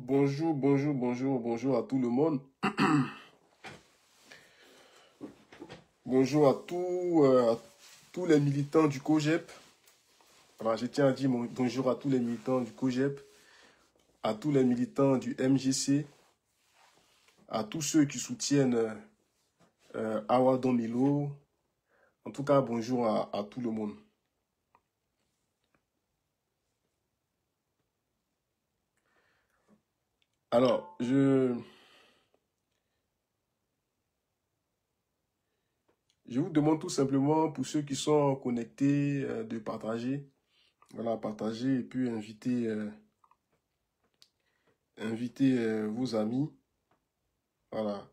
Bonjour, bonjour, bonjour, bonjour à tout le monde. Bonjour à tous les militants du COJEP. Alors, je tiens à dire bonjour à tous les militants du COJEP, à tous les militants du MGC, à tous ceux qui soutiennent Awa Domilo. En tout cas, bonjour à tout le monde. Alors, je vous demande tout simplement, pour ceux qui sont connectés, de partager. Voilà, partager et puis inviter vos amis. Voilà.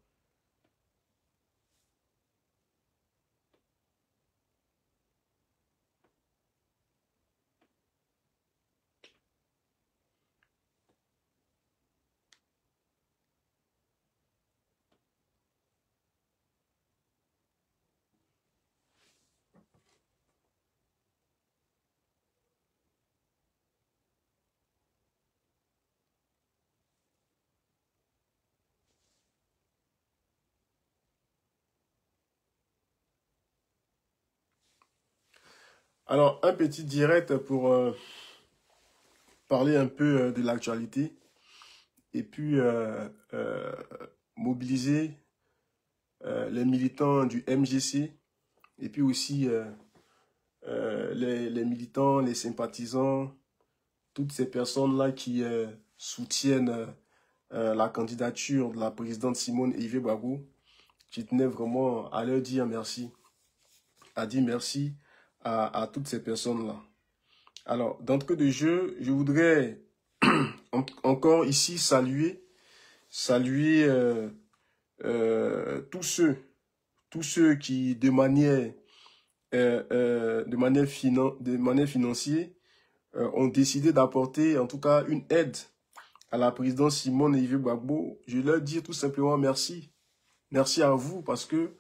Alors, un petit direct pour parler un peu de l'actualité et puis mobiliser les militants du MGC et puis aussi les militants, les sympathisants, toutes ces personnes-là qui soutiennent la candidature de la présidente Simone Eivie Gbagbo. Je tenais vraiment à leur dire merci, à dire merci à toutes ces personnes-là. Alors, d'entrée de jeu, je voudrais encore ici saluer tous ceux qui, de manière financière, ont décidé d'apporter en tout cas une aide à la présidente Simone Eivie Gbagbo. Je leur dis tout simplement merci. Merci à vous parce que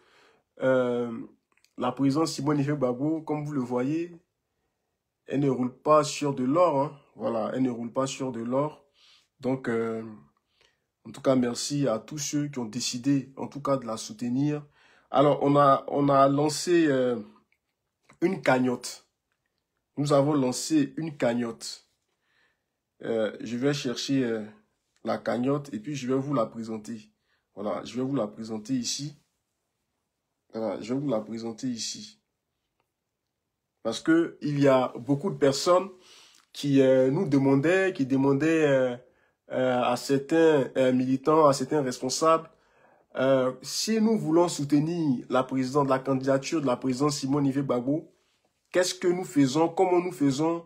la présidente Simone Eivie Gbagbo, comme vous le voyez, elle ne roule pas sur de l'or. Hein. Voilà, elle ne roule pas sur de l'or. Donc, en tout cas, merci à tous ceux qui ont décidé, en tout cas, de la soutenir. Alors, on a lancé une cagnotte. Nous avons lancé une cagnotte. Je vais chercher la cagnotte et puis je vais vous la présenter. Voilà, je vais vous la présenter ici. Voilà, je vais vous la présenter ici. Parce que il y a beaucoup de personnes qui nous demandaient, à certains militants, à certains responsables, si nous voulons soutenir la candidature de la présidente Simone Eivie Gbagbo, qu'est-ce que nous faisons, comment nous faisons?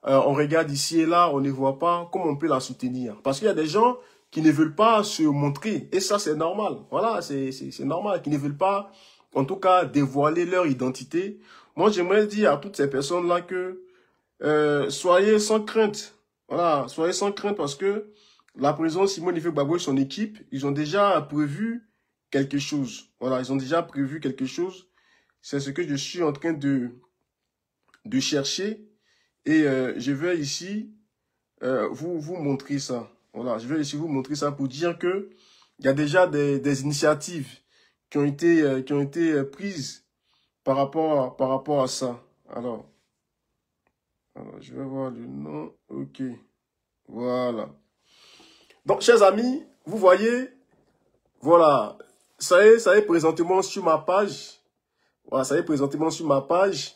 On regarde ici et là, on ne voit pas comment on peut la soutenir. Parce qu'il y a des gens qui ne veulent pas se montrer. Et ça, c'est normal. Voilà, c'est normal. Qui ne veulent pas, en tout cas, dévoiler leur identité. Moi, j'aimerais dire à toutes ces personnes-là que soyez sans crainte. Voilà, soyez sans crainte parce que la présidente Simone Eivie Gbagbo et son équipe, ils ont déjà prévu quelque chose. Voilà, ils ont déjà prévu quelque chose. C'est ce que je suis en train de chercher. Et je vais ici vous montrer ça. Voilà, je vais ici vous montrer ça pour dire que il y a déjà des initiatives qui ont été prises par rapport à ça. Alors, je vais voir le nom. Ok. Voilà. Donc, chers amis, vous voyez, voilà, ça y est présentement sur ma page. Voilà, ça y est présentement sur ma page.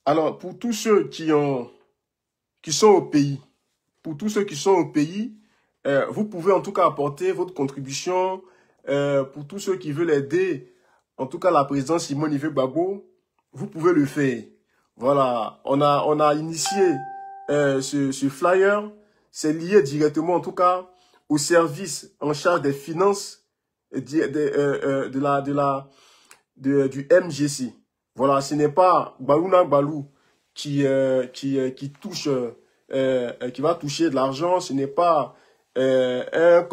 Alors, pour tous ceux qui sont au pays, vous pouvez en tout cas apporter votre contribution. Pour tous ceux qui veulent aider, en tout cas la présidente Simone Eivie Gbagbo, vous pouvez le faire. Voilà, on a initié ce flyer. C'est lié directement en tout cas au service en charge des finances du MGC. Voilà, ce n'est pas Gbalouna Gbalou qui touche, qui va toucher de l'argent. Ce n'est pas un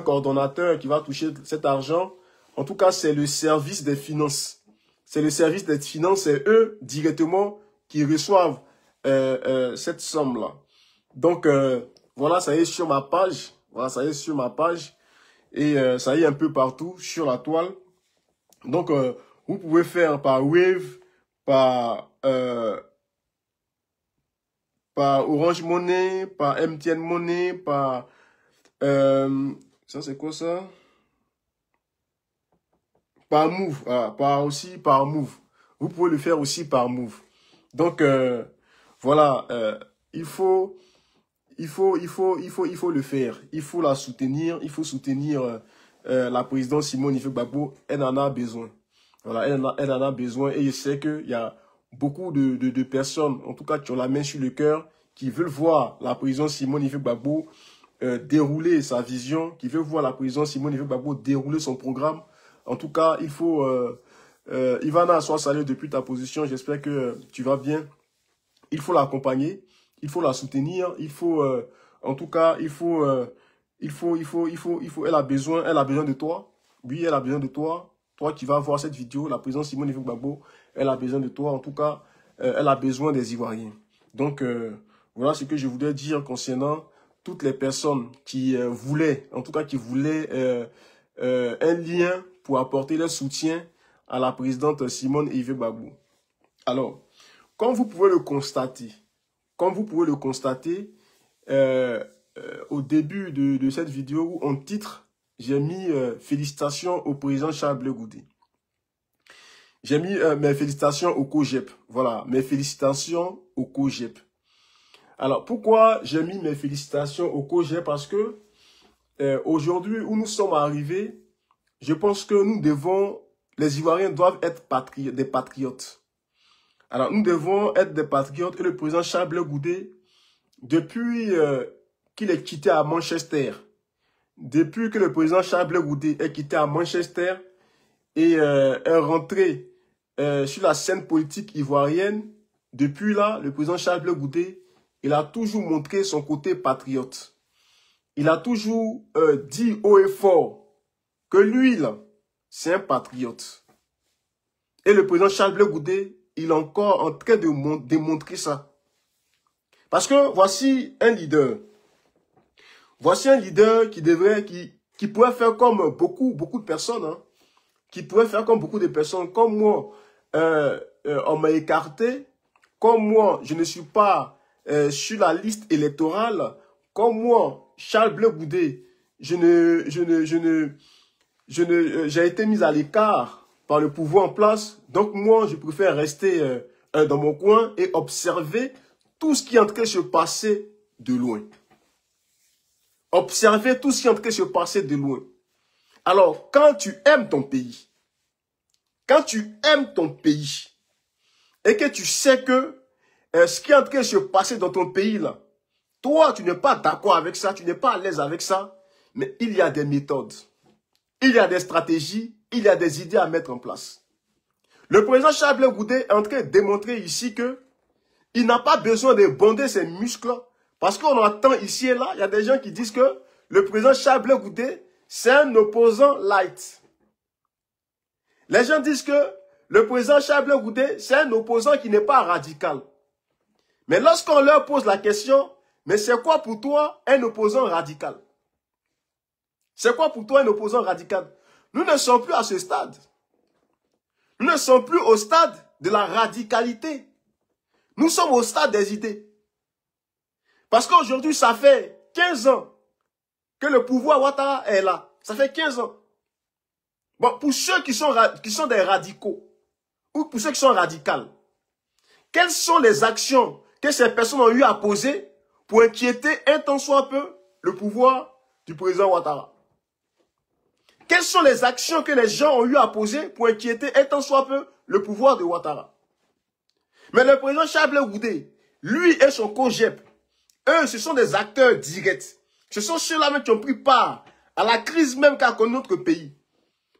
coordonnateur qui va toucher cet argent. En tout cas, c'est le service des finances. C'est le service des finances, c'est eux directement qui reçoivent cette somme-là. Donc, voilà, ça y est sur ma page. Voilà, ça y est sur ma page. Et ça y est un peu partout sur la toile. Donc, vous pouvez faire par Wave, par Orange Money, par MTN Money, par... ça, c'est quoi ça? Par Move. Aussi par Move. Vous pouvez le faire aussi par Move. Donc, voilà. Il faut le faire. Il faut la soutenir. Il faut soutenir la présidente Simone Gbagbo. Elle en a besoin. Voilà, elle en a besoin. Et je sais qu'il y a beaucoup de personnes, en tout cas, qui ont la main sur le cœur, qui veulent voir la présidente Simone Gbagbo dérouler sa vision, qui veulent voir la présidente Simone Gbagbo dérouler son programme. En tout cas, il faut... Ivana, sois saluée depuis ta position. J'espère que tu vas bien. Il faut l'accompagner. Il faut la soutenir. Il faut... en tout cas, elle a besoin de toi. Oui, elle a besoin de toi. Toi qui vas voir cette vidéo, la présidente Simone Gbagbo, elle a besoin de toi. En tout cas, elle a besoin des Ivoiriens. Donc, voilà ce que je voulais dire concernant toutes les personnes qui voulaient, en tout cas qui voulaient un lien pour apporter leur soutien à la présidente Simone Gbagbo. Alors, comme vous pouvez le constater, au début de cette vidéo, en titre, j'ai mis félicitations au président Charles Blé Goudé. J'ai mis mes félicitations au COJEP. Voilà, mes félicitations au COJEP. Alors, pourquoi j'ai mis mes félicitations au COJEP? Parce que aujourd'hui, où nous sommes arrivés, je pense que les Ivoiriens doivent être des patriotes. Alors, nous devons être des patriotes et le président Charles Blé Goudé, depuis qu'il est quitté à Manchester, depuis que le président Charles Blé Goudé est quitté à Manchester et est rentré sur la scène politique ivoirienne, depuis là, le président Charles Blé Goudé, il a toujours montré son côté patriote. Il a toujours dit haut et fort que lui, là, c'est un patriote. Et le président Charles Blé Goudé, il est encore en train de démontrer ça. Parce que voici un leader. Voici un leader qui pourrait faire comme beaucoup de personnes. Hein, qui pourrait faire comme beaucoup de personnes. Comme moi, on m'a écarté. Comme moi, je ne suis pas sur la liste électorale. Comme moi, Charles Blé Goudé, j'ai été mis à l'écart par le pouvoir en place. Donc moi, je préfère rester dans mon coin et observer tout ce qui est en train de se passer de loin. Observer tout ce qui est en train de se passer de loin. Alors, quand tu aimes ton pays, et que tu sais que ce qui est en train de se passer dans ton pays, là, toi, tu n'es pas d'accord avec ça, tu n'es pas à l'aise avec ça, mais il y a des méthodes, il y a des stratégies, il y a des idées à mettre en place. Le président Charles Blé Goudé est en train de démontrer ici que il n'a pas besoin de bonder ses muscles, parce qu'on entend ici et là, il y a des gens qui disent que le président Charles Blé Goudé, c'est un opposant light. Les gens disent que le président Charles Blé Goudé, c'est un opposant qui n'est pas radical. Mais lorsqu'on leur pose la question, mais c'est quoi pour toi un opposant radical? C'est quoi pour toi un opposant radical? Nous ne sommes plus à ce stade. Nous ne sommes plus au stade de la radicalité. Nous sommes au stade des idées. Parce qu'aujourd'hui, ça fait 15 ans que le pouvoir Ouattara est là. Ça fait 15 ans. Bon, pour ceux qui sont des radicaux, ou pour ceux qui sont radicales, quelles sont les actions que ces personnes ont eu à poser pour inquiéter un tant soit peu le pouvoir du président Ouattara? Quelles sont les actions que les gens ont eu à poser pour inquiéter un tant soit peu le pouvoir de Ouattara? Mais le président Charles Blé Goudé, lui et son COJEP, eux, ce sont des acteurs directs. Ce sont ceux-là même qui ont pris part à la crise même qu'a connu notre pays.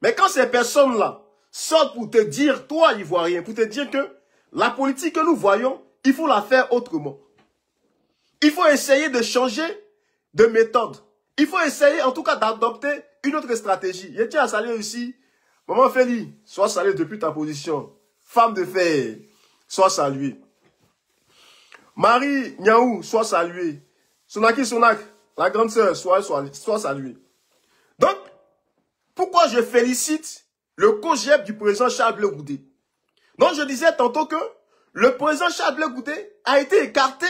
Mais quand ces personnes-là sortent pour te dire, toi, Ivoirien, pour te dire que la politique que nous voyons, il faut la faire autrement. Il faut essayer de changer de méthode. Il faut essayer, en tout cas, d'adopter une autre stratégie. Je tiens à saluer aussi Maman Félie, sois saluée depuis ta position. Femme de fer, sois saluée. Marie Niaou, sois saluée. Sonaki Sonak, La grande sœur, soit saluée. Donc, pourquoi je félicite le COJEP du président Charles Blé Goudé? Donc, je disais tantôt que le président Charles Blé Goudé a été écarté,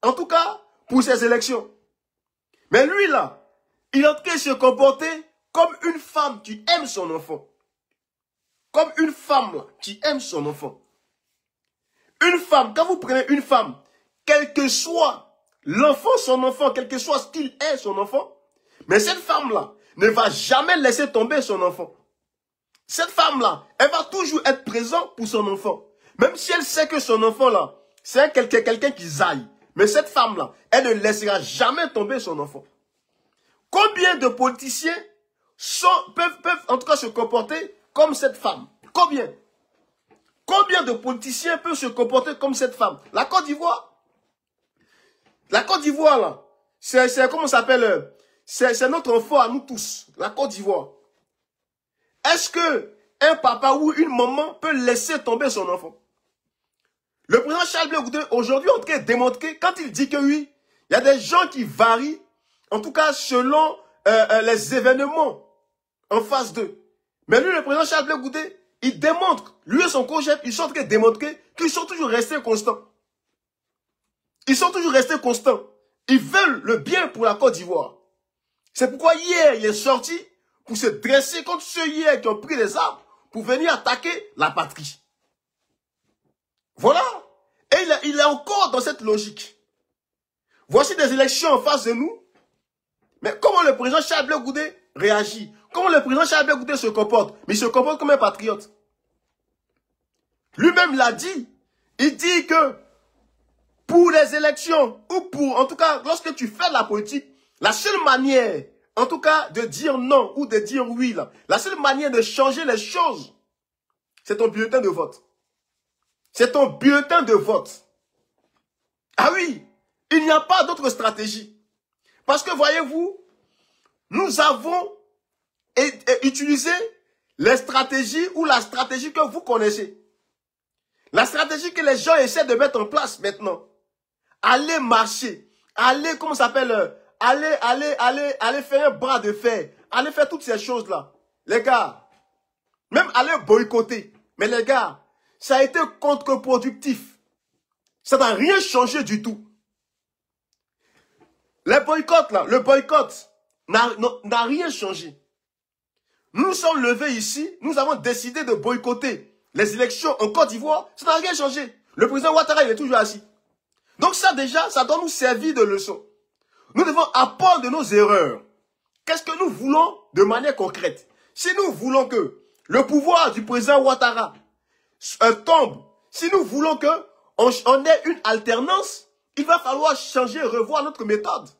en tout cas, pour ces élections. Mais lui, là, il est en train de se comporter comme une femme qui aime son enfant. Comme une femme, là, qui aime son enfant. Une femme, quand vous prenez une femme, quel que soit l'enfant, son enfant, quel que soit ce qu'il est, son enfant, mais cette femme-là ne va jamais laisser tomber son enfant. Cette femme-là, elle va toujours être présente pour son enfant. Même si elle sait que son enfant-là, c'est quelqu'un qui zaille. Mais cette femme-là, elle ne laissera jamais tomber son enfant. Combien de politiciens peuvent en tout cas se comporter comme cette femme? Combien? Combien de politiciens peuvent se comporter comme cette femme? La Côte d'Ivoire, là, c'est comment ça s'appelle? C'est notre enfant à nous tous, la Côte d'Ivoire. Est-ce que un papa ou une maman peut laisser tomber son enfant? Le président Charles Blé Goudé, aujourd'hui, en train de démontrer, quand il dit que oui, il y a des gens qui varient, en tout cas selon les événements en phase 2. Mais lui, le président Charles Blé Goudé, il démontre, lui et son COJEP, ils sont en train de démontrer qu'ils sont toujours restés constants. Ils sont toujours restés constants. Ils veulent le bien pour la Côte d'Ivoire. C'est pourquoi hier, il est sorti pour se dresser contre ceux hier qui ont pris les armes pour venir attaquer la patrie. Voilà. Et il est encore dans cette logique. Voici des élections en face de nous. Mais comment le président Charles Blé Goudé réagit? Comment le président Charles Blé Goudé se comporte? Mais il se comporte comme un patriote. Lui-même l'a dit. Il dit que pour les élections, ou pour, en tout cas, lorsque tu fais de la politique, la seule manière, en tout cas, de dire non ou de dire oui, là, la seule manière de changer les choses, c'est ton bulletin de vote. C'est ton bulletin de vote. Ah oui, il n'y a pas d'autre stratégie. Parce que voyez-vous, nous avons utilisé les stratégies ou la stratégie que vous connaissez. La stratégie que les gens essaient de mettre en place maintenant. Aller marcher, aller, comment ça s'appelle, aller faire un bras de fer, aller faire toutes ces choses-là. Les gars, même aller boycotter. Mais les gars, ça a été contre-productif. Ça n'a rien changé du tout. Les boycotts, là, le boycott n'a rien changé. Nous nous sommes levés ici, nous avons décidé de boycotter les élections en Côte d'Ivoire, ça n'a rien changé. Le président Ouattara, il est toujours assis. Donc ça déjà, ça doit nous servir de leçon. Nous devons apprendre de nos erreurs. Qu'est-ce que nous voulons de manière concrète? Si nous voulons que le pouvoir du président Ouattara tombe, si nous voulons qu'on ait une alternance, il va falloir changer, revoir notre méthode.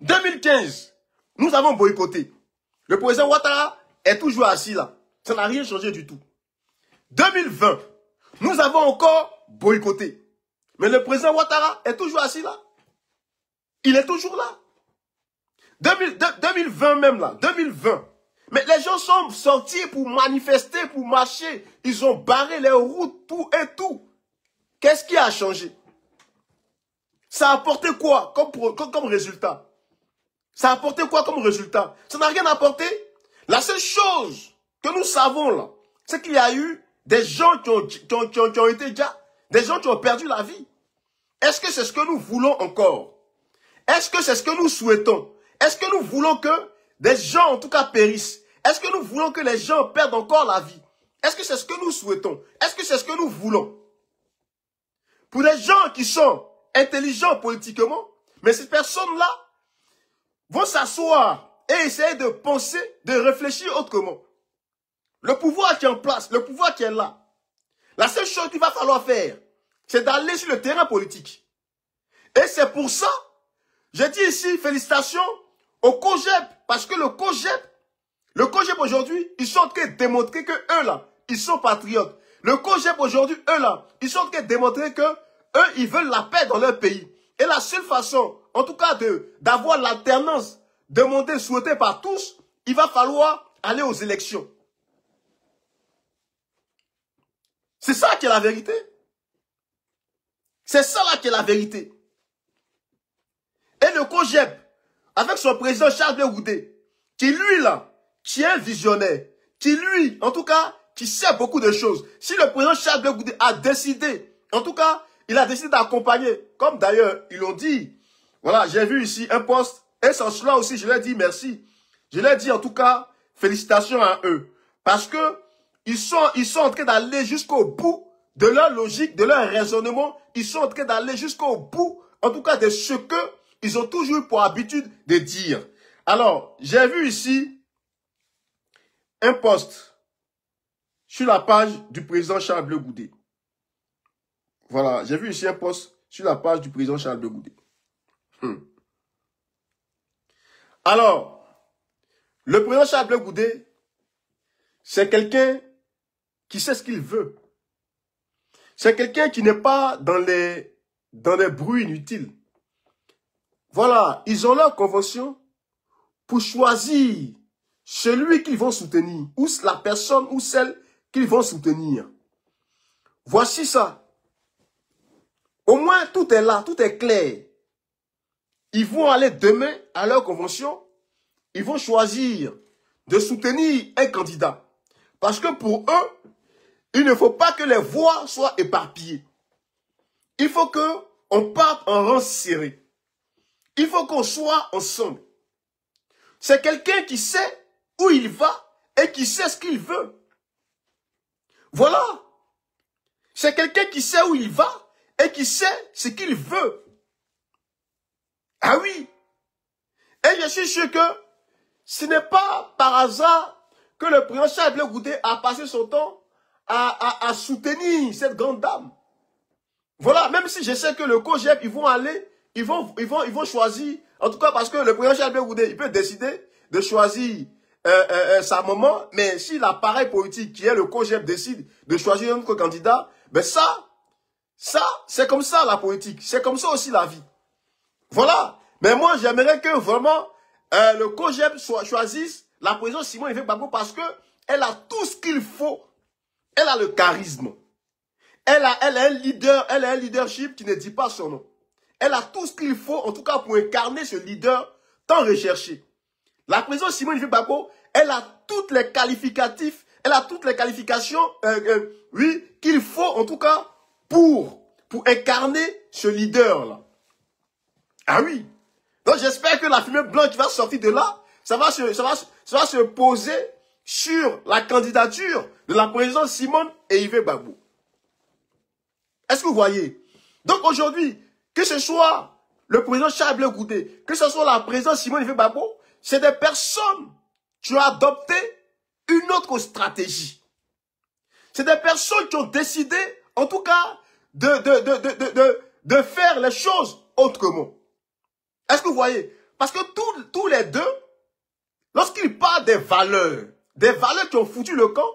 2015, nous avons boycotté. Le président Ouattara est toujours assis là. Ça n'a rien changé du tout. 2020, nous avons encore boycotté. Mais le président Ouattara est toujours assis là. Il est toujours là. 2020 même là, 2020. Mais les gens sont sortis pour manifester, pour marcher. Ils ont barré les routes, tout et tout. Qu'est-ce qui a changé? Ça a apporté quoi comme résultat? Ça a apporté quoi comme résultat? Ça n'a rien apporté. La seule chose que nous savons là, c'est qu'il y a eu des gens qui ont été déjà, des gens qui ont perdu la vie. Est-ce que c'est ce que nous voulons encore? Est-ce que c'est ce que nous souhaitons? Est-ce que nous voulons que des gens en tout cas périssent? Est-ce que nous voulons que les gens perdent encore la vie? Est-ce que c'est ce que nous souhaitons? Est-ce que c'est ce que nous voulons? Pour les gens qui sont intelligents politiquement, mais ces personnes-là vont s'asseoir et essayer de penser, de réfléchir autrement. Le pouvoir qui est en place, le pouvoir qui est là, la seule chose qu'il va falloir faire, c'est d'aller sur le terrain politique. Et c'est pour ça, j'ai dit ici, félicitations au COJEP, parce que le COJEP aujourd'hui, ils sont en train de démontrer que eux là, ils sont patriotes. Le COJEP aujourd'hui, eux là, ils sont en train de démontrer que eux, ils veulent la paix dans leur pays. Et la seule façon, en tout cas, d'avoir l'alternance demandée, souhaitée par tous, il va falloir aller aux élections. C'est ça qui est la vérité. C'est ça là qui est la vérité. Et le COJEP, avec son président Charles Blé Goudé, qui lui là, qui est un visionnaire, qui lui, en tout cas, qui sait beaucoup de choses. Si le président Charles Blé Goudé a décidé, en tout cas, il a décidé d'accompagner, comme d'ailleurs, ils l'ont dit. Voilà, j'ai vu ici un poste, et sans cela aussi, je leur dis merci. Je leur dis en tout cas, félicitations à eux. Parce que ils sont en train d'aller jusqu'au bout de leur logique, de leur raisonnement. Ils sont en train d'aller jusqu'au bout, en tout cas, de ce que ils ont toujours eu pour habitude de dire. Alors, j'ai vu ici un post sur la page du président Charles Blé Goudé. Voilà, j'ai vu ici un post sur la page du président Charles Blé Goudé. Alors, le président Charles Blé Goudé, c'est quelqu'un qui sait ce qu'il veut. C'est quelqu'un qui n'est pas dans les bruits inutiles. Voilà, ils ont leur convention pour choisir celui qu'ils vont soutenir, ou la personne ou celle qu'ils vont soutenir. Voici ça. Au moins, tout est là, tout est clair. Ils vont aller demain à leur convention, ils vont choisir de soutenir un candidat. Parce que pour eux, il ne faut pas que les voix soient éparpillées. Il faut qu'on parte en rang serré. Il faut qu'on soit ensemble. C'est quelqu'un qui sait où il va et qui sait ce qu'il veut. Voilà. C'est quelqu'un qui sait où il va et qui sait ce qu'il veut. Ah oui. Et je suis sûr que ce n'est pas par hasard que le président Charles Blé Goudé a passé son temps à soutenir cette grande dame. Voilà, même si je sais que le COJEP, ils vont aller, ils vont choisir, en tout cas parce que le président Charles Blé Goudé, il peut décider de choisir sa maman, mais si l'appareil politique qui est le COJEP décide de choisir un autre candidat, ben ça, c'est comme ça la politique, c'est comme ça aussi la vie. Voilà, mais moi j'aimerais que vraiment le COJEP choisisse la présidente Simone Yves Gbagbo parce que elle a tout ce qu'il faut. Elle a le charisme. Elle a un leadership qui ne dit pas son nom. Elle a tout ce qu'il faut, en tout cas, pour incarner ce leader tant recherché. La présidente Simone Yves Gbagbo, elle a toutes les qualificatifs, elle a toutes les qualifications, oui, qu'il faut, en tout cas, pour incarner ce leader-là. Ah oui. Donc, j'espère que la fumée blanche qui va sortir de là, ça va se poser sur la candidature de la présidente Simone et Yves Gbagbo. Est-ce que vous voyez? Donc aujourd'hui, que ce soit le président Charles Blé Goudé, que ce soit la présidente Simone Yves Gbagbo, c'est des personnes qui ont adopté une autre stratégie. C'est des personnes qui ont décidé, en tout cas, de faire les choses autrement. Est-ce que vous voyez? Parce que tous les deux, lorsqu'ils parlent des valeurs qui ont foutu le camp,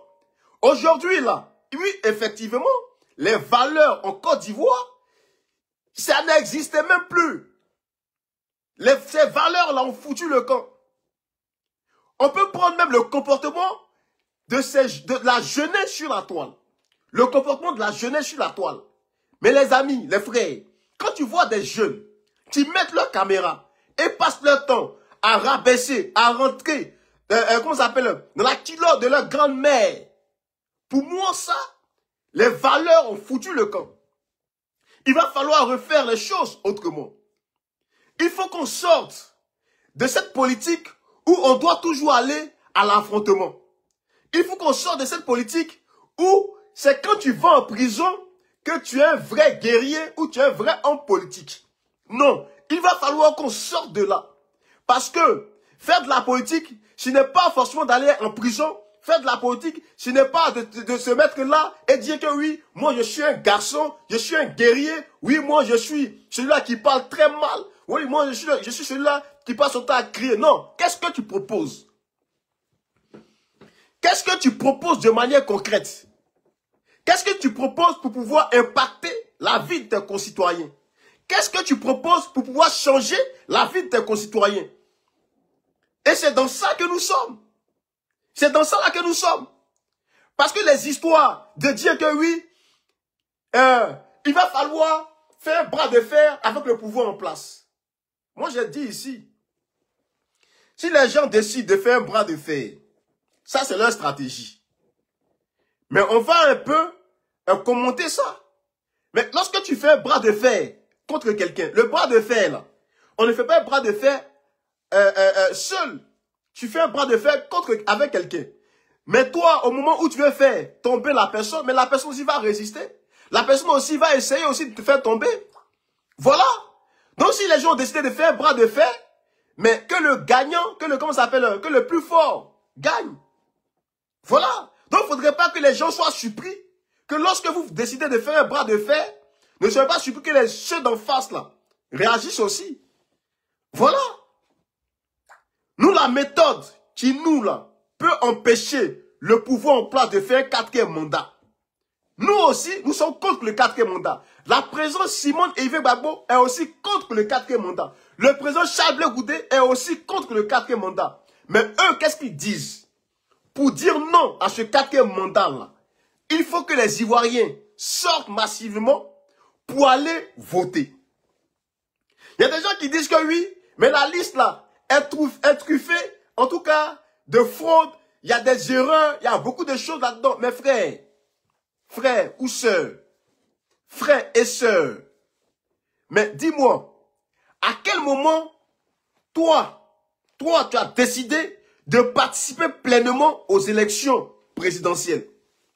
aujourd'hui là, oui, effectivement, les valeurs en Côte d'Ivoire, ça n'existait même plus. Ces valeurs-là ont foutu le camp. On peut prendre même le comportement de la jeunesse sur la toile. Le comportement de la jeunesse sur la toile. Mais les amis, les frères, quand tu vois des jeunes qui mettent leur caméra et passent leur temps à rabaisser, à rentrer, comment ça s'appelle, dans la culotte de leur grand-mère, pour moi ça, les valeurs ont foutu le camp. Il va falloir refaire les choses autrement. Il faut qu'on sorte de cette politique où on doit toujours aller à l'affrontement. Il faut qu'on sorte de cette politique où c'est quand tu vas en prison que tu es un vrai guerrier ou tu es un vrai homme politique. Non, il va falloir qu'on sorte de là. Parce que faire de la politique, ce n'est pas forcément d'aller en prison. Faire de la politique, ce n'est pas de se mettre là et dire que oui, moi je suis un garçon, je suis un guerrier. Oui, moi je suis celui-là qui parle très mal. Oui, moi je suis celui-là qui passe son temps à crier. Non, qu'est-ce que tu proposes? Qu'est-ce que tu proposes de manière concrète? Qu'est-ce que tu proposes pour pouvoir impacter la vie de tes concitoyens? Qu'est-ce que tu proposes pour pouvoir changer la vie de tes concitoyens? Et c'est dans ça que nous sommes. C'est dans ça là que nous sommes. Parce que les histoires de dire que oui, il va falloir faire bras de fer avec le pouvoir en place. Moi, j'ai dit ici, Si les gens décident de faire un bras de fer, ça c'est leur stratégie. Mais on va un peu commenter ça. Mais lorsque tu fais un bras de fer contre quelqu'un, le bras de fer là, on ne fait pas un bras de fer seul. Tu fais un bras de fer avec quelqu'un. Mais toi, au moment où tu veux faire tomber la personne, mais la personne aussi va résister. La personne aussi va essayer aussi de te faire tomber. Voilà. Donc si les gens ont décidé de faire un bras de fer, mais que le gagnant, comment ça s'appelle, que le plus fort gagne. Voilà. Donc il ne faudrait pas que les gens soient surpris que lorsque vous décidez de faire un bras de fer, ne soyez pas surpris que ceux d'en face là réagissent aussi. Voilà. Nous, la méthode qui nous là peut empêcher le pouvoir en place de faire un quatrième mandat. Nous aussi, nous sommes contre le quatrième mandat. La présidente Simone Yves Gbagbo est aussi contre le quatrième mandat. Le président Charles Blé Goudé est aussi contre le quatrième mandat. Mais eux, qu'est-ce qu'ils disent? Pour dire non à ce quatrième mandat-là, il faut que les Ivoiriens sortent massivement pour aller voter. Il y a des gens qui disent que oui, mais la liste là est truffée, en tout cas, de fraude. Il y a des erreurs, il y a beaucoup de choses là-dedans. Mais frères ou sœurs, frères et sœurs, mais dis-moi, à quel moment, toi, tu as décidé de participer pleinement aux élections présidentielles?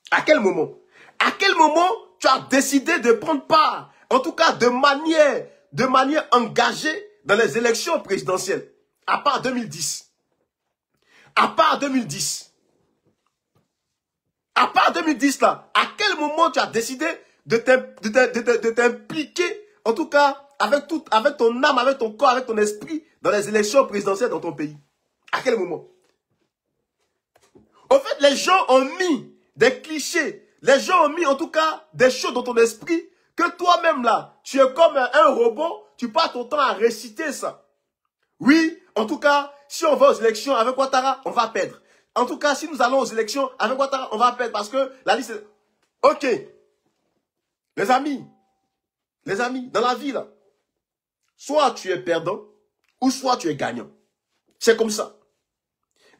À quel moment? À quel moment tu as décidé de prendre part, en tout cas de manière engagée dans les élections présidentielles? À part 2010. À part 2010. À part 2010 là, à quel moment tu as décidé de t'impliquer, en tout cas, avec ton âme, avec ton corps, avec ton esprit, dans les élections présidentielles dans ton pays? À quel moment? En fait, les gens ont mis des clichés, les gens ont mis en tout cas des choses dans ton esprit, que toi-même là, tu es comme un robot, tu passes ton temps à réciter ça. Oui, en tout cas, si on va aux élections avec Ouattara, on va perdre. En tout cas, si nous allons aux élections avec Ouattara, on va perdre parce que la liste est... Ok. Les amis, dans la vie, là, soit tu es perdant, ou soit tu es gagnant. C'est comme ça.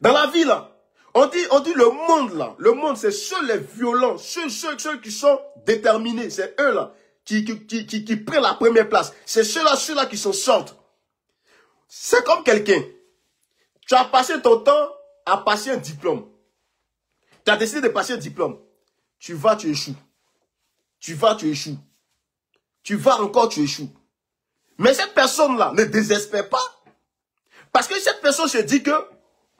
Dans la vie, là, on dit le monde, là. Le monde, c'est ceux les violents, ceux qui sont déterminés. C'est eux, là, qui prennent la première place. C'est ceux-là qui s'en sortent. C'est comme quelqu'un. Tu as passé ton temps à passer un diplôme. Tu as décidé de passer un diplôme. Tu vas, tu échoues. Tu vas, tu échoues. Tu vas encore, tu échoues. Mais cette personne-là ne désespère pas. Parce que cette personne se dit que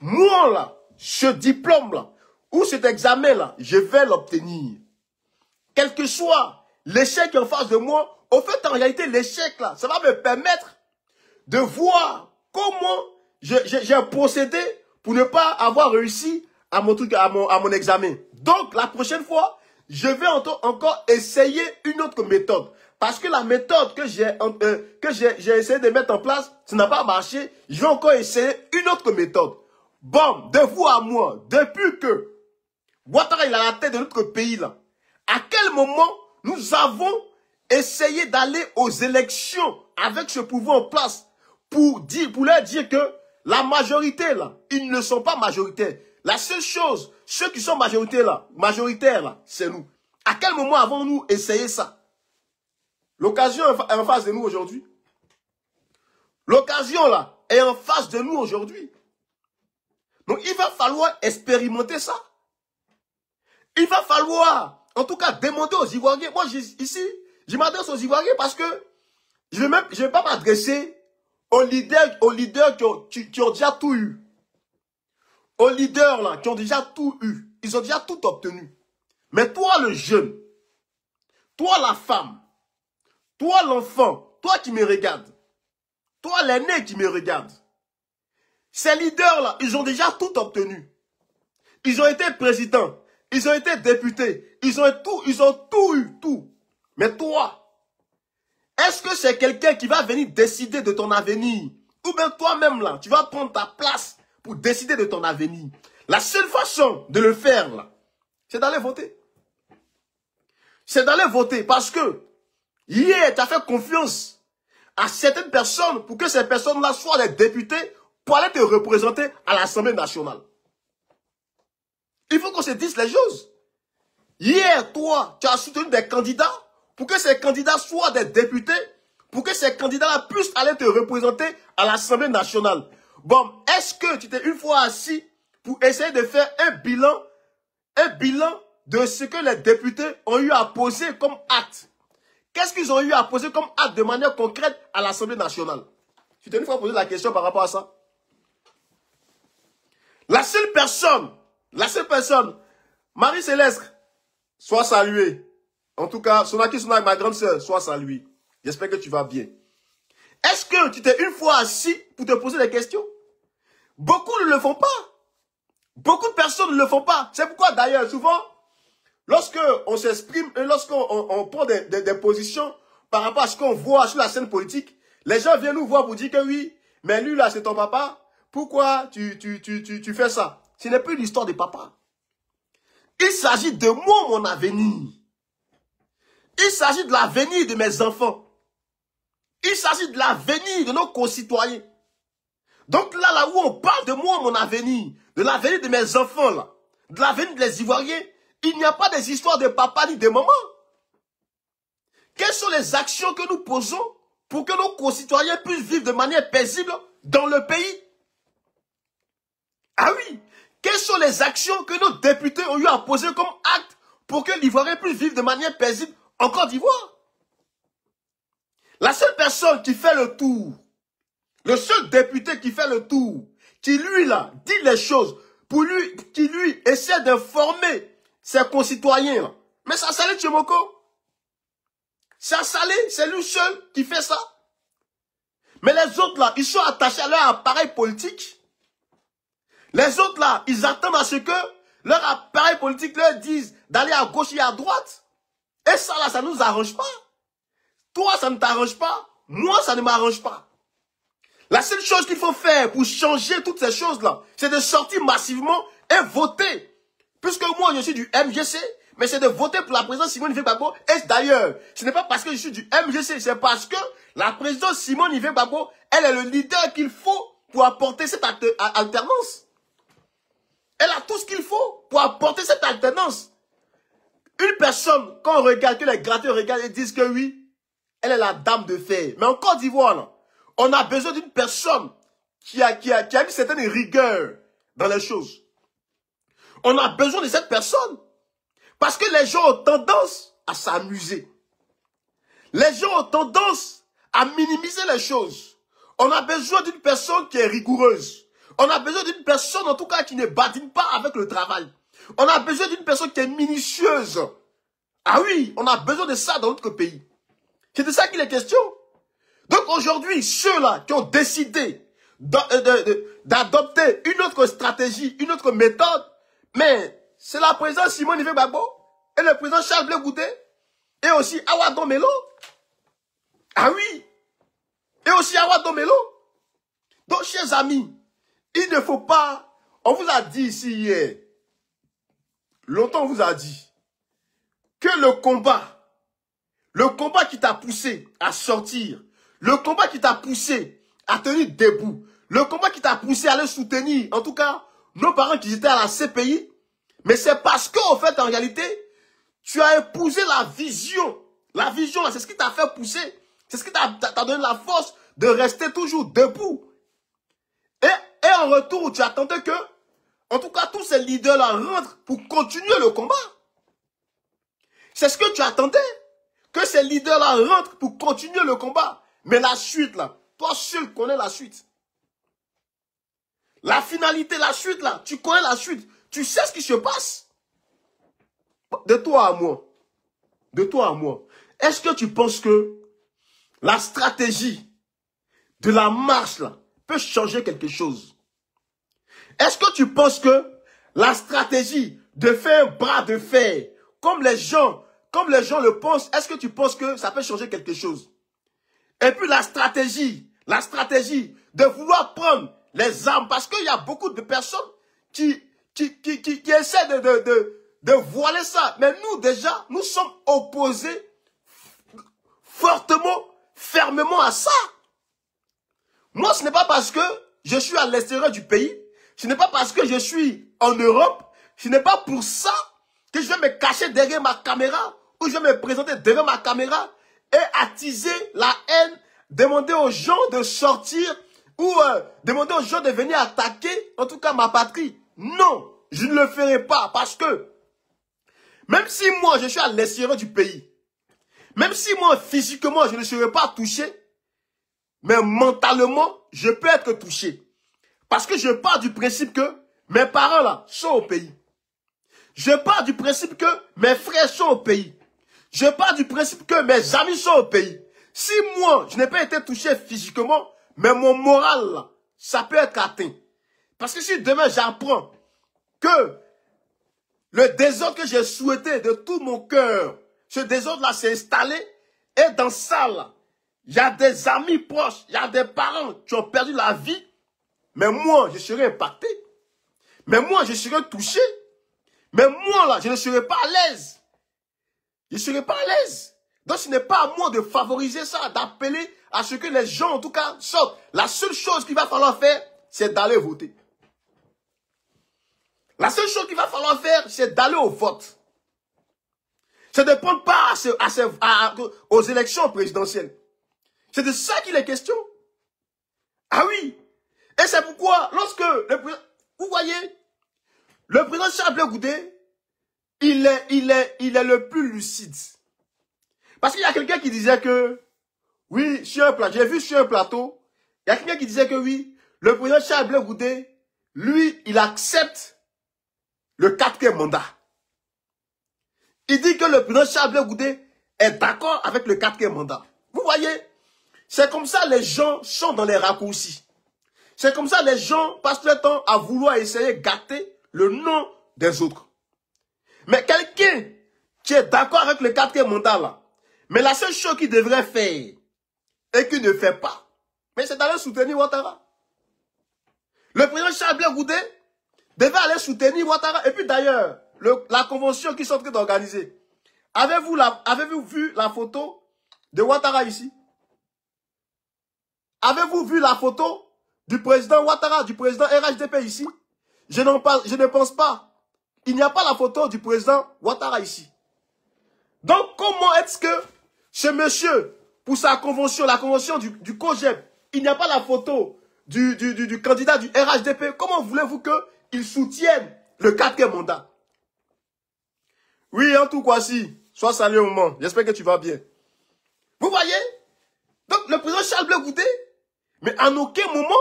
moi, là, ce diplôme-là, ou cet examen-là, je vais l'obtenir. Quel que soit l'échec en face de moi, au fait, en réalité, l'échec-là, ça va me permettre de voir comment j'ai procédé pour ne pas avoir réussi à mon examen. Donc, la prochaine fois, je vais encore essayer une autre méthode. Parce que la méthode que j'ai essayé de mettre en place, ça n'a pas marché. Je vais encore essayer une autre méthode. Bon, de vous à moi, depuis que Ouattara il a la tête de notre pays là, à quel moment nous avons essayé d'aller aux élections avec ce pouvoir en place pour leur dire que la majorité là, ils ne sont pas majoritaires. La seule chose, ceux qui sont majoritaires là, c'est nous. À quel moment avons-nous essayé ça? L'occasion est en face de nous aujourd'hui. L'occasion là est en face de nous aujourd'hui. Donc il va falloir expérimenter ça. Il va falloir, en tout cas, demander aux Ivoiriens. Moi, ici, je m'adresse aux Ivoiriens parce que je ne vais pas m'adresser aux leaders qui ont déjà tout eu. Aux leaders là, qui ont déjà tout eu. Ils ont déjà tout obtenu. Mais toi, le jeune, toi, la femme, toi, l'enfant, toi qui me regardes, toi, l'aîné qui me regarde, ces leaders-là, ils ont déjà tout obtenu. Ils ont été présidents, ils ont été députés, ils ont tout eu, tout. Mais toi, est-ce que c'est quelqu'un qui va venir décider de ton avenir? Ou bien toi-même, là, tu vas prendre ta place pour décider de ton avenir? La seule façon de le faire, là, c'est d'aller voter. C'est d'aller voter parce que hier, tu as fait confiance à certaines personnes pour que ces personnes-là soient des députés pour aller te représenter à l'Assemblée nationale. Il faut qu'on se dise les choses. Hier, toi, tu as soutenu des candidats pour que ces candidats soient des députés, pour que ces candidats-là puissent aller te représenter à l'Assemblée nationale. Bon, est-ce que tu t'es une fois assis pour essayer de faire un bilan de ce que les députés ont eu à poser comme acte? Qu'est-ce qu'ils ont eu à poser comme acte de manière concrète à l'Assemblée nationale? Tu t'es une fois posé la question par rapport à ça? La seule personne, Marie-Céleste, sois saluée. En tout cas, Sonaki Sonak, ma grande sœur, sois saluée. J'espère que tu vas bien. Est-ce que tu t'es une fois assis pour te poser des questions? Beaucoup ne le font pas. Beaucoup de personnes ne le font pas. C'est pourquoi d'ailleurs, souvent, lorsqu'on s'exprime et lorsqu'on prend des positions par rapport à ce qu'on voit sur la scène politique, les gens viennent nous voir pour dire que oui, mais lui là c'est ton papa, pourquoi tu fais ça? Ce n'est plus l'histoire de papa. Il s'agit de moi, mon avenir. Il s'agit de l'avenir de mes enfants. Il s'agit de l'avenir de nos concitoyens. Donc là où on parle de moi, mon avenir, de l'avenir de mes enfants, là, de l'avenir des Ivoiriens, il n'y a pas des histoires de papa ni de maman. Quelles sont les actions que nous posons pour que nos concitoyens puissent vivre de manière paisible dans le pays? Ah oui, quelles sont les actions que nos députés ont eu à poser comme acte pour que l'Ivoirien puisse vivre de manière paisible en Côte d'Ivoire? La seule personne qui fait le tour, le seul député qui fait le tour, qui lui là, dit les choses, qui lui essaie d'informer ses concitoyens là. Mais ça Salé Tchemoko. Ça Salé, c'est lui seul qui fait ça. Mais les autres là, ils sont attachés à leur appareil politique. Les autres là, ils attendent à ce que leur appareil politique leur dise d'aller à gauche et à droite. Et ça là, ça ne nous arrange pas. Toi, ça ne t'arrange pas. Moi, ça ne m'arrange pas. La seule chose qu'il faut faire pour changer toutes ces choses-là, c'est de sortir massivement et voter. Puisque moi, je suis du MGC, mais c'est de voter pour la présidente Simone Ivé Gbagbo. Et d'ailleurs, ce n'est pas parce que je suis du MGC, c'est parce que la présidente Simone Ivé Gbagbo, elle est le leader qu'il faut pour apporter cette alternance. Elle a tout ce qu'il faut pour apporter cette alternance. Une personne, quand on regarde, que les gratteurs regardent et disent que oui, elle est la dame de fer. Mais en Côte d'Ivoire, là, on a besoin d'une personne qui a une certaine rigueur dans les choses. On a besoin de cette personne. Parce que les gens ont tendance à s'amuser. Les gens ont tendance à minimiser les choses. On a besoin d'une personne qui est rigoureuse. On a besoin d'une personne, en tout cas, qui ne badine pas avec le travail. On a besoin d'une personne qui est minutieuse. Ah oui, on a besoin de ça dans notre pays. C'est de ça qu'il est question. Donc aujourd'hui, ceux-là qui ont décidé d'adopter une autre stratégie, une autre méthode, mais c'est la présidente Simone Ivé Gbagbo et le président Charles Blé Goudé et aussi Awa Domelo. Ah oui, et aussi Awa Domelo. Donc, chers amis, il ne faut pas, on vous a dit ici hier, longtemps on vous a dit, que le combat qui t'a poussé à sortir, le combat qui t'a poussé à tenir debout, le combat qui t'a poussé à aller soutenir, en tout cas, nos parents qui étaient à la CPI, mais c'est parce qu'en fait, en réalité, tu as épousé la vision. La vision, c'est ce qui t'a fait pousser. C'est ce qui t'a donné la force de rester toujours debout. Et en retour, tu attendais que, en tout cas, tous ces leaders-là rentrent pour continuer le combat. C'est ce que tu attendais. Que ces leaders-là rentrent pour continuer le combat. Mais la suite, là, toi seul connais la suite. La finalité, la suite, là, tu connais la suite. Tu sais ce qui se passe. De toi à moi. De toi à moi. Est-ce que tu penses que la stratégie de la marche, là, peut changer quelque chose? Est-ce que tu penses que la stratégie de faire un bras de fer, comme les gens le pensent, est-ce que tu penses que ça peut changer quelque chose? Et puis la stratégie de vouloir prendre les armes, parce qu'il y a beaucoup de personnes qui essaient de voiler ça. Mais nous, déjà, nous sommes opposés fortement, fermement à ça. Moi, ce n'est pas parce que je suis à l'extérieur du pays, ce n'est pas parce que je suis en Europe, ce n'est pas pour ça que je vais me cacher derrière ma caméra ou je vais me présenter devant ma caméra et attiser la haine, demander aux gens de sortir ou demander aux gens de venir attaquer, en tout cas ma patrie. Non, je ne le ferai pas parce que même si moi je suis à l'extérieur du pays, même si moi physiquement je ne serai pas touché, mais mentalement je peux être touché. Parce que je pars du principe que mes parents là sont au pays. Je pars du principe que mes frères sont au pays. Je pars du principe que mes amis sont au pays. Si moi, je n'ai pas été touché physiquement, mais mon moral, là, ça peut être atteint. Parce que si demain j'apprends que le désordre que j'ai souhaité de tout mon cœur, ce désordre-là s'est installé, et dans ça, là, il y a des amis proches, il y a des parents qui ont perdu la vie, mais moi, je serai impacté. Mais moi, je serai touché. Mais moi, là, je ne serai pas à l'aise. Je ne serai pas à l'aise. Donc, ce n'est pas à moi de favoriser ça, d'appeler à ce que les gens, en tout cas, sortent. La seule chose qu'il va falloir faire, c'est d'aller voter. La seule chose qu'il va falloir faire, c'est d'aller au vote. C'est de prendre part aux élections présidentielles. C'est de ça qu'il est question. Ah oui. Et c'est pourquoi, lorsque vous voyez, le président Charles Blé Goudé, il est le plus lucide. Parce qu'il y a quelqu'un qui disait que, oui, j'ai vu sur un plateau, il y a quelqu'un qui disait que oui, le président Charles Blé Goudé, lui, il accepte le 4e mandat. Il dit que le président Charles Blé Goudé est d'accord avec le 4e mandat. Vous voyez, c'est comme ça les gens sont dans les raccourcis. C'est comme ça les gens passent le temps à vouloir essayer de gâter le nom des autres. Mais quelqu'un qui est d'accord avec le 4e mandat là, mais la seule chose qu'il devrait faire et qu'il ne fait pas, mais c'est d'aller soutenir Ouattara. Le président Charles Blé Goudé devait aller soutenir Ouattara. Et puis d'ailleurs, la convention qu'ils sont en train d'organiser, avez-vous vu la photo de Ouattara ici? Avez-vous vu la photo du président Ouattara, du président RHDP ici? Je ne pense pas. Il n'y a pas la photo du président Ouattara ici. Donc, comment est-ce que ce monsieur, pour sa convention, la convention du COGEP, il n'y a pas la photo du candidat du RHDP? Comment voulez-vous qu'il soutienne le 4e mandat? Oui, en tout cas, si. Sois salué au moment. J'espère que tu vas bien. Vous voyez? Donc, le président Charles Blé Goudé, mais en aucun moment,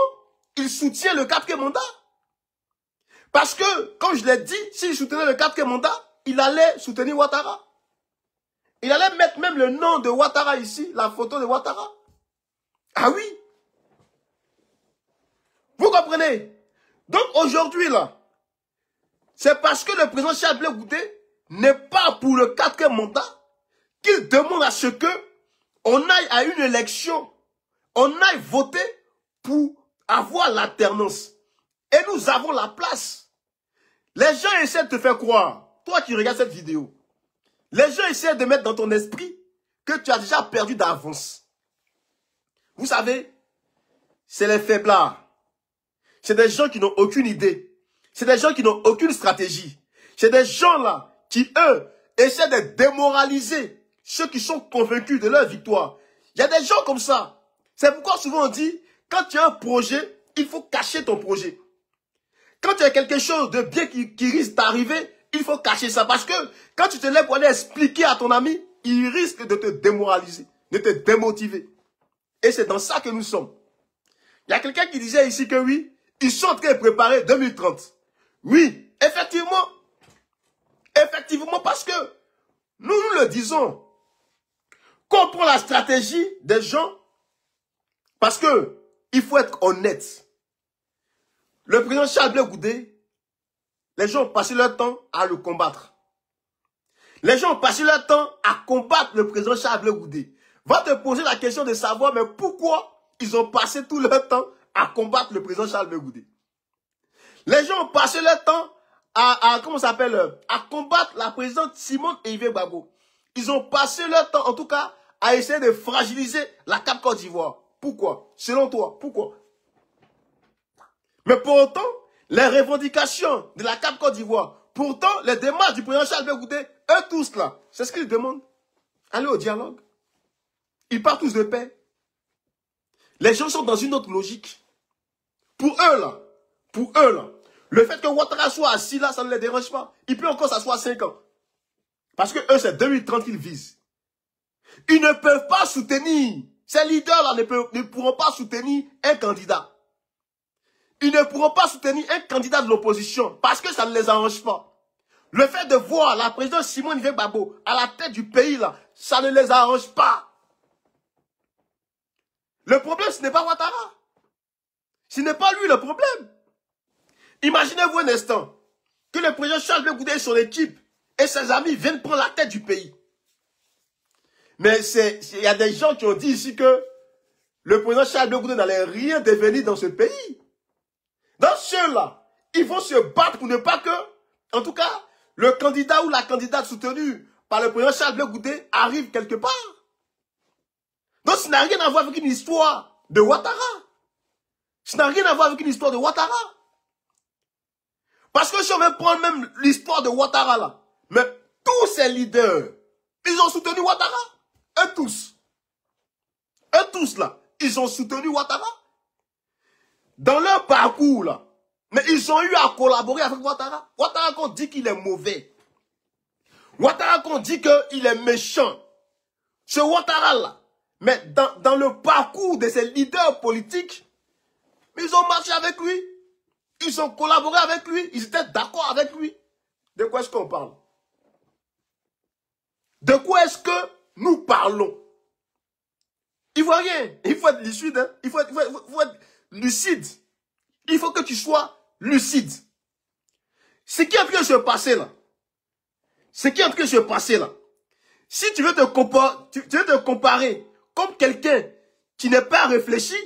il soutient le 4e mandat. Parce que, comme je l'ai dit, s'il soutenait le 4e mandat, il allait soutenir Ouattara. Il allait mettre même le nom de Ouattara ici, la photo de Ouattara. Ah oui. Vous comprenez? Donc aujourd'hui, là, c'est parce que le président Charles Blé Goudé n'est pas pour le 4e mandat qu'il demande à ce que on aille à une élection, on aille voter pour avoir l'alternance. Et nous avons la place. Les gens essaient de te faire croire, toi qui regardes cette vidéo, les gens essaient de mettre dans ton esprit que tu as déjà perdu d'avance. Vous savez, c'est les faiblards. C'est des gens qui n'ont aucune idée. C'est des gens qui n'ont aucune stratégie. C'est des gens là qui, eux, essaient de démoraliser ceux qui sont convaincus de leur victoire. Il y a des gens comme ça. C'est pourquoi souvent on dit, quand tu as un projet, il faut cacher ton projet. Quand tu as quelque chose de bien qui risque d'arriver, il faut cacher ça. Parce que quand tu te lèves pour aller expliquer à ton ami, il risque de te démoraliser, de te démotiver. Et c'est dans ça que nous sommes. Il y a quelqu'un qui disait ici que oui, ils sont en train de préparer 2030. Oui, effectivement. Effectivement, parce que nous le disons. Comprends la stratégie des gens. Parce que il faut être honnête. Le président Charles Blé Goudé, les gens ont passé leur temps à le combattre. Les gens ont passé leur temps à combattre le président Charles Blé Goudé. Va te poser la question de savoir, mais pourquoi ils ont passé tout leur temps à combattre le président Charles Blé Goudé? Les gens ont passé leur temps à combattre la présidente Simone Eivey Gbagbo. Ils ont passé leur temps, en tout cas, à essayer de fragiliser la CAP Côte d'Ivoire. Pourquoi? Selon toi, pourquoi? Mais pour autant, les revendications de la CAP Côte d'Ivoire, pourtant, les démarches du président Charles Bégoudé, eux tous là, c'est ce qu'ils demandent. Allez au dialogue. Ils partent tous de paix. Les gens sont dans une autre logique. Pour eux là, le fait que Ouattara soit assis là, ça ne les dérange pas. Il peut encore s'asseoir 5 ans. Parce que eux, c'est 2030 qu'ils visent. Ils ne peuvent pas soutenir, ces leaders-là ne pourront pas soutenir un candidat. Ils ne pourront pas soutenir un candidat de l'opposition parce que ça ne les arrange pas. Le fait de voir la présidente Simone Veil Gbagbo à la tête du pays, là, ça ne les arrange pas. Le problème, ce n'est pas Ouattara. Ce n'est pas lui le problème. Imaginez-vous un instant que le président Charles Bégoudé et son équipe et ses amis viennent prendre la tête du pays. Mais il y a des gens qui ont dit ici que le président Charles Bégoudé n'allait rien devenir dans ce pays. Dans ceux-là, ils vont se battre pour ne pas que, en tout cas, le candidat ou la candidate soutenue par le président Charles Bégoudé arrive quelque part. Donc, ça n'a rien à voir avec une histoire de Ouattara. Ça n'a rien à voir avec une histoire de Ouattara. Parce que si on veut prendre même l'histoire de Ouattara là, mais tous ces leaders, ils ont soutenu Ouattara. Eux tous. Eux tous là, ils ont soutenu Ouattara. Dans leur parcours là, mais ils ont eu à collaborer avec Ouattara. Ouattara qu'on dit qu'il est mauvais. Ouattara qu'on dit qu'il est méchant. Ce Ouattara là, mais dans le parcours de ces leaders politiques, ils ont marché avec lui. Ils ont collaboré avec lui. Ils étaient d'accord avec lui. De quoi est-ce qu'on parle? De quoi est-ce que nous parlons? Ivoirien, il faut être lucide. Hein? Il faut être lucide. Il faut que tu sois lucide. Ce qui est en train de se passer là, si tu veux te comparer comme quelqu'un qui n'est pas réfléchi,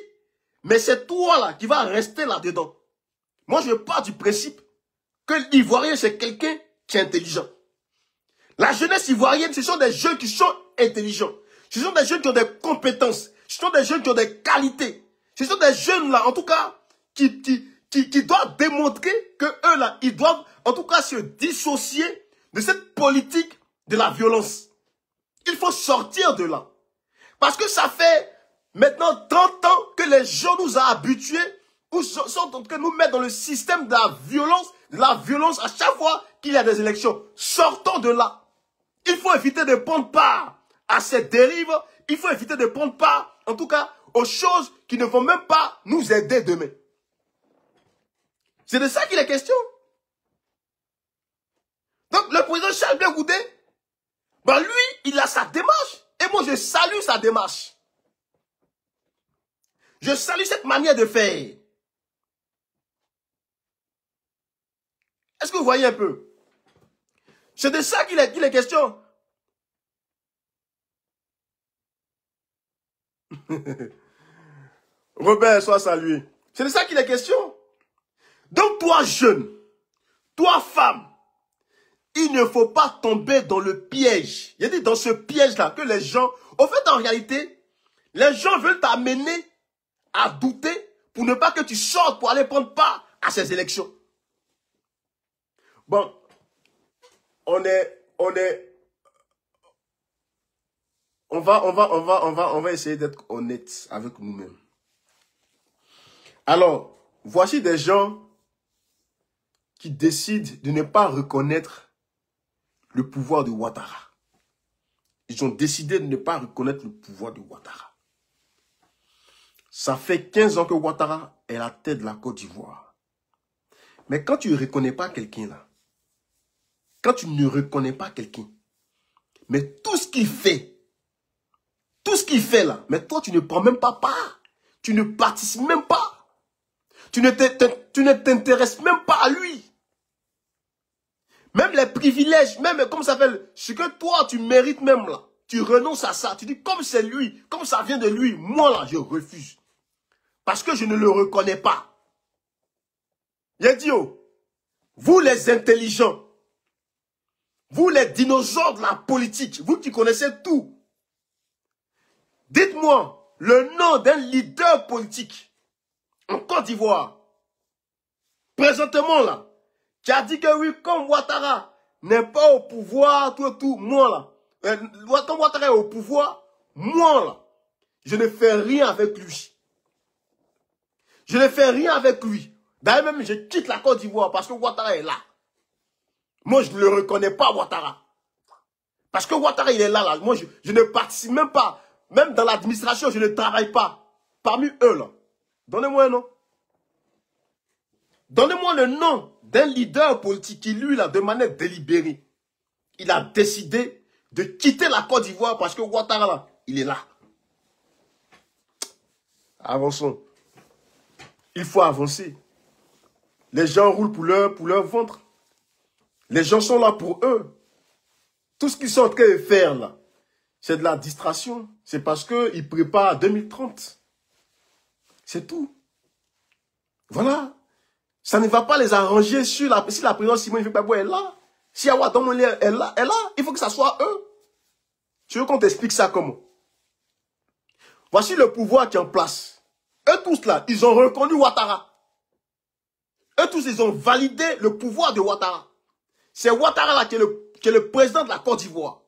mais c'est toi là qui vas rester là-dedans. Moi, je pars du principe que l'Ivoirien, c'est quelqu'un qui est intelligent. La jeunesse ivoirienne, ce sont des jeunes qui sont intelligents. Ce sont des jeunes qui ont des compétences. Ce sont des jeunes qui ont des qualités. Ce sont des jeunes là, en tout cas, qui doivent démontrer que eux là, ils doivent en tout cas se dissocier de cette politique de la violence. Il faut sortir de là. Parce que ça fait maintenant 30 ans que les gens nous ont habitués, ou sont en train de nous mettre dans le système de la violence à chaque fois qu'il y a des élections. Sortons de là. Il faut éviter de prendre part à cette dérive. Il faut éviter de prendre part, en tout cas, aux choses qui ne vont même pas nous aider demain. C'est de ça qu'il est question. Donc, le président Charles Bégoudé, ben lui, il a sa démarche. Et moi, je salue sa démarche. Je salue cette manière de faire. Est-ce que vous voyez un peu? C'est de ça qu'il est question. Robert, sois salué. C'est de ça qu'il est question. Donc, toi, jeune, toi, femme, il ne faut pas tomber dans le piège. Il y a dit dans ce piège-là que les gens... Au fait, en réalité, les gens veulent t'amener à douter pour ne pas que tu sortes pour aller prendre part à ces élections. Bon, on va essayer d'être honnête avec nous-mêmes. Alors, voici des gens qui décident de ne pas reconnaître le pouvoir de Ouattara. Ils ont décidé de ne pas reconnaître le pouvoir de Ouattara. Ça fait 15 ans que Ouattara est la tête de la Côte d'Ivoire. Mais quand tu ne reconnais pas quelqu'un là, quand tu ne reconnais pas quelqu'un, mais tout ce qu'il fait là, mais toi tu ne prends même pas part. Tu ne participes même pas. Tu ne t'intéresses même pas à lui. Même les privilèges, même comme ça s'appelle, ce que toi tu mérites même là, tu renonces à ça. Tu dis comme c'est lui, comme ça vient de lui, moi là je refuse. Parce que je ne le reconnais pas. Yedio, vous les intelligents, vous les dinosaures de la politique, vous qui connaissez tout, dites-moi le nom d'un leader politique en Côte d'Ivoire présentement là, qui a dit que oui, comme Ouattara n'est pas au pouvoir, moi là, comme Ouattara est au pouvoir, moi là, je ne fais rien avec lui. Je ne fais rien avec lui. D'ailleurs même, je quitte la Côte d'Ivoire parce que Ouattara est là. Moi, je ne le reconnais pas, Ouattara. Parce que Ouattara, il est là, là. Moi, je ne participe même pas. Même dans l'administration, je ne travaille pas. Parmi eux, là. Donnez-moi un nom. Donnez-moi le nom d'un leader politique qui, lui, là, de manière délibérée, il a décidé de quitter la Côte d'Ivoire parce que Ouattara, là, il est là. Avançons. Il faut avancer. Les gens roulent pour leur ventre. Les gens sont là pour eux. Tout ce qu'ils sont en train de faire, là, c'est de la distraction. C'est parce qu'ils préparent 2030. C'est tout. Voilà. Ça ne va pas les arranger si la présidente Simone Gbagbo est là. Si Awa Domone est là, il faut que ça soit eux. Tu veux qu'on t'explique ça comment? Voici le pouvoir qui est en place. Eux tous là, ils ont reconnu Ouattara. Eux tous, ils ont validé le pouvoir de Ouattara. C'est Ouattara là qui est le président de la Côte d'Ivoire.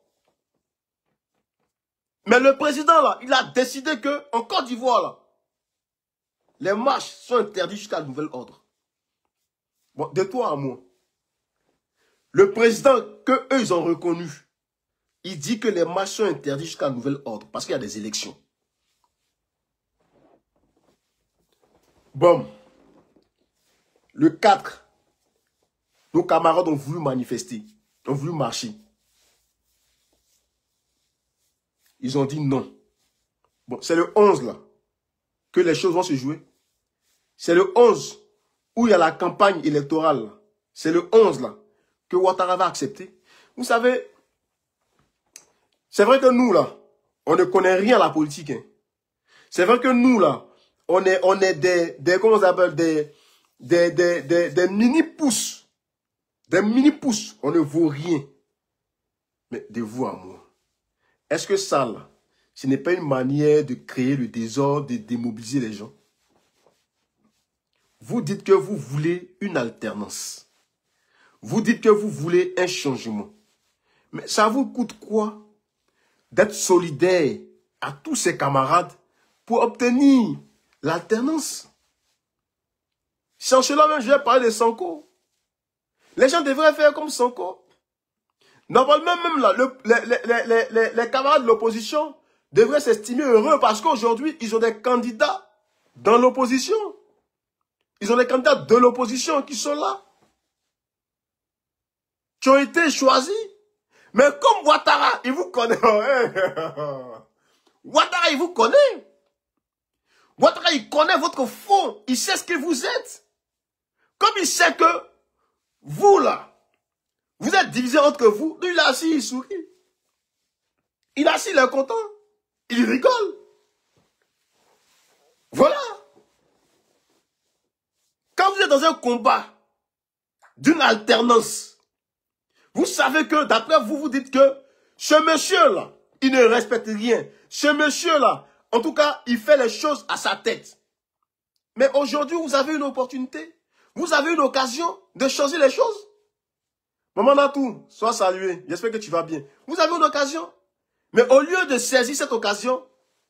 Mais le président là, il a décidé que en Côte d'Ivoire là, les marches sont interdites jusqu'à nouvel ordre. Bon, de toi à moi. Le président que eux ils ont reconnu, il dit que les marches sont interdites jusqu'à nouvel ordre parce qu'il y a des élections. Bon. Le 4, nos camarades ont voulu manifester, ont voulu marcher. Ils ont dit non. Bon, c'est le 11 là que les choses vont se jouer. C'est le 11 où il y a la campagne électorale. C'est le 11 là que Ouattara va accepter. Vous savez, c'est vrai que nous là, on ne connaît rien à la politique. Hein. C'est vrai que nous là, on est des comment on appelle, des mini-pousses. Des mini-pousses. On ne vaut rien. Mais de vous à moi. Est-ce que ça, là, ce n'est pas une manière de créer le désordre, de démobiliser les gens? Vous dites que vous voulez une alternance. Vous dites que vous voulez un changement. Mais ça vous coûte quoi d'être solidaire à tous ces camarades pour obtenir l'alternance? C'est en cela même que je vais parler de Sonko. Les gens devraient faire comme Sonko. Normalement, même là, les camarades de l'opposition devraient s'estimer heureux parce qu'aujourd'hui, ils ont des candidats dans l'opposition. Ils ont des candidats de l'opposition qui sont là. Qui ont été choisis. Mais comme Ouattara, il vous connaît. Ouattara, il vous connaît. Ouattara, il connaît votre fond. Il sait ce que vous êtes. Comme il sait que vous, là, vous êtes divisés entre vous. Lui, il est assis, il sourit. Il est assis, il est content. Il rigole. Voilà. Quand vous êtes dans un combat d'une alternance, vous savez que, d'après vous, vous dites que ce monsieur-là, il ne respecte rien. Ce monsieur-là, en tout cas, il fait les choses à sa tête. Mais aujourd'hui, vous avez une opportunité. Vous avez une occasion de changer les choses. Maman Natou, sois salué. J'espère que tu vas bien. Vous avez une occasion. Mais au lieu de saisir cette occasion,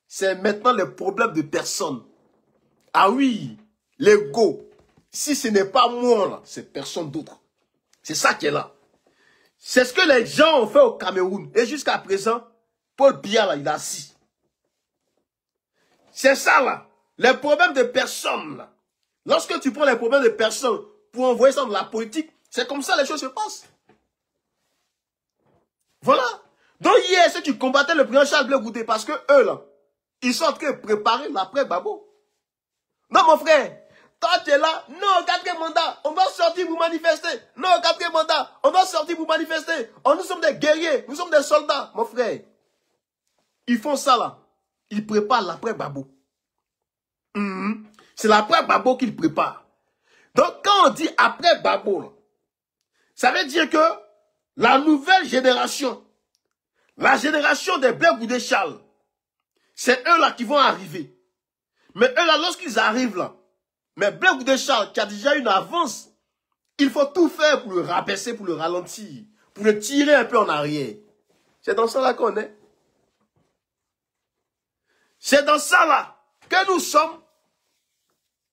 c'est maintenant le problème de personne. Ah oui, l'ego. Si ce n'est pas moi, là, c'est personne d'autre. C'est ça qui est là. C'est ce que les gens ont fait au Cameroun. Et jusqu'à présent, Paul Biya, là, il est assis. C'est ça, là. Les problèmes de personnes, là. Lorsque tu prends les problèmes de personnes pour envoyer ça dans la politique, c'est comme ça que les choses se passent. Voilà. Donc hier, ceux qui combattaient le président Charles Blé Goudé, parce que eux, là, ils sont en train de préparer l'après-Gbagbo. Non, mon frère, toi, tu es là. Non, 4e mandat, on doit sortir pour manifester. Non, 4e mandat, on doit sortir pour manifester. Oh, nous sommes des guerriers, nous sommes des soldats. Mon frère, ils font ça, là. Ils préparent l'après-Gbagbo. C'est l'après-Gbagbo qu'ils préparent. Donc, quand on dit après-Gbagbo, ça veut dire que la nouvelle génération, la génération des Blé Goudé Charles, c'est eux là qui vont arriver. Mais eux là, lorsqu'ils arrivent là, mais Blé Goudé Charles qui a déjà une avance Il faut tout faire pour le rabaisser, pour le ralentir, pour le tirer un peu en arrière. C'est dans ça là qu'on est. C'est dans ça là que nous sommes.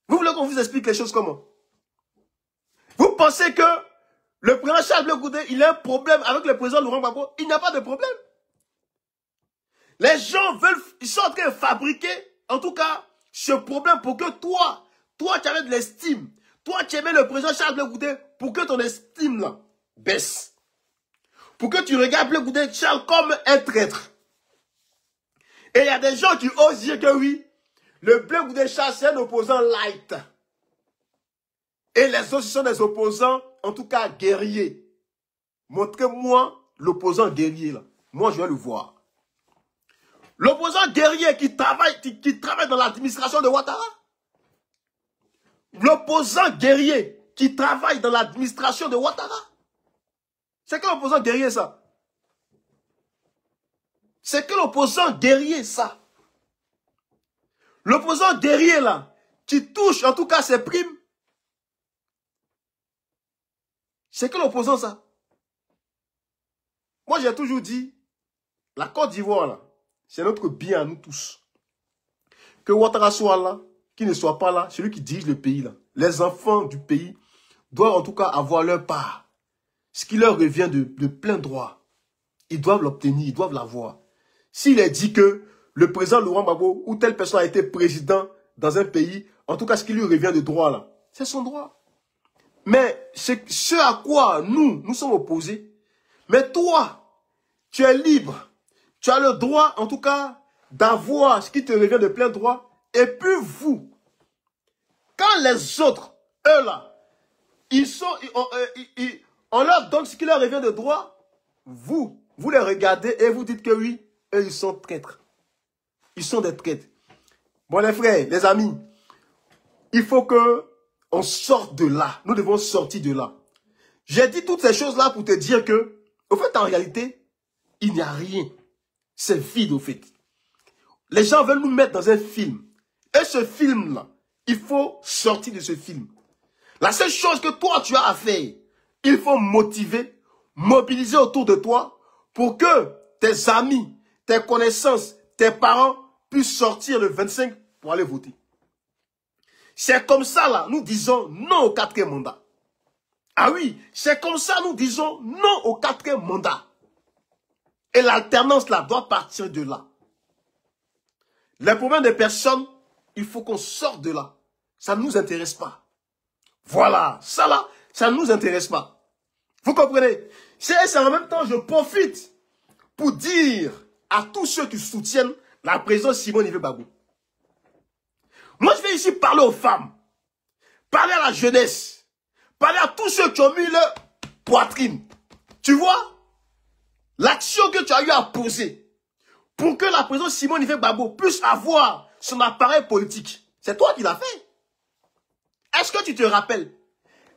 Vous voulez qu'on vous explique les choses comment? Vous pensez que le président Charles Blé Goudé, il a un problème avec le président Laurent Gbagbo? Il n'y a pas de problème. Les gens veulent, ils sont en train de fabriquer, en tout cas, ce problème pour que toi tu avais de l'estime. Toi, tu aimais le président Charles Blé Goudé pour que ton estime là baisse. Pour que tu regardes Blé Goudé Charles comme un traître. Et il y a des gens qui osent dire que oui, le Blé Goudé Charles, c'est un opposant light. Et les autres, ce sont des opposants, en tout cas guerriers. Montrez-moi l'opposant guerrier là. Moi, je vais le voir. L'opposant guerrier qui travaille dans l'administration de Ouattara. L'opposant guerrier qui travaille dans l'administration de Ouattara. C'est quel opposant guerrier ça? C'est quel opposant guerrier ça? L'opposant guerrier là, qui touche en tout cas ses primes. C'est quel opposant ça? Moi j'ai toujours dit, la Côte d'Ivoire là, c'est notre bien à nous tous. Que Ouattara soit là, qu'il ne soit pas là, celui qui dirige le pays là. Les enfants du pays doivent en tout cas avoir leur part. Ce qui leur revient de plein droit. Ils doivent l'obtenir, ils doivent l'avoir. S'il est dit que le président Laurent Gbagbo ou telle personne a été président dans un pays, en tout cas ce qui lui revient de droit là, c'est son droit. Mais c'est ce à quoi nous sommes opposés. Mais toi, tu es libre. Tu as le droit, en tout cas, d'avoir ce qui te revient de plein droit. Et puis vous, quand les autres, eux là, on leur donne ce qui leur revient de droit, vous les regardez et vous dites que oui, eux ils sont traîtres. Ils sont des traîtres. Bon les frères, les amis, il faut que on sorte de là. Nous devons sortir de là. J'ai dit toutes ces choses-là pour te dire que, au fait, en réalité, il n'y a rien. C'est vide, au fait. Les gens veulent nous mettre dans un film. Et ce film-là, il faut sortir de ce film. La seule chose que toi, tu as à faire, il faut motiver, mobiliser autour de toi pour que tes amis, tes connaissances, tes parents puissent sortir le 25 pour aller voter. C'est comme ça, là, nous disons non au 4e mandat. Ah oui, c'est comme ça, nous disons non au 4e mandat. Et l'alternance, là, doit partir de là. Les problèmes des personnes, il faut qu'on sorte de là. Ça ne nous intéresse pas. Voilà, ça là, ça ne nous intéresse pas. Vous comprenez? C'est en même temps, je profite pour dire à tous ceux qui soutiennent la présidence Simone Gbagbo. Moi, je vais ici parler aux femmes, parler à la jeunesse, parler à tous ceux qui ont mis leur poitrine. Tu vois, l'action que tu as eu à poser pour que la présidente Simone Gbagbo puisse avoir son appareil politique, c'est toi qui l'as fait. Est-ce que tu te rappelles?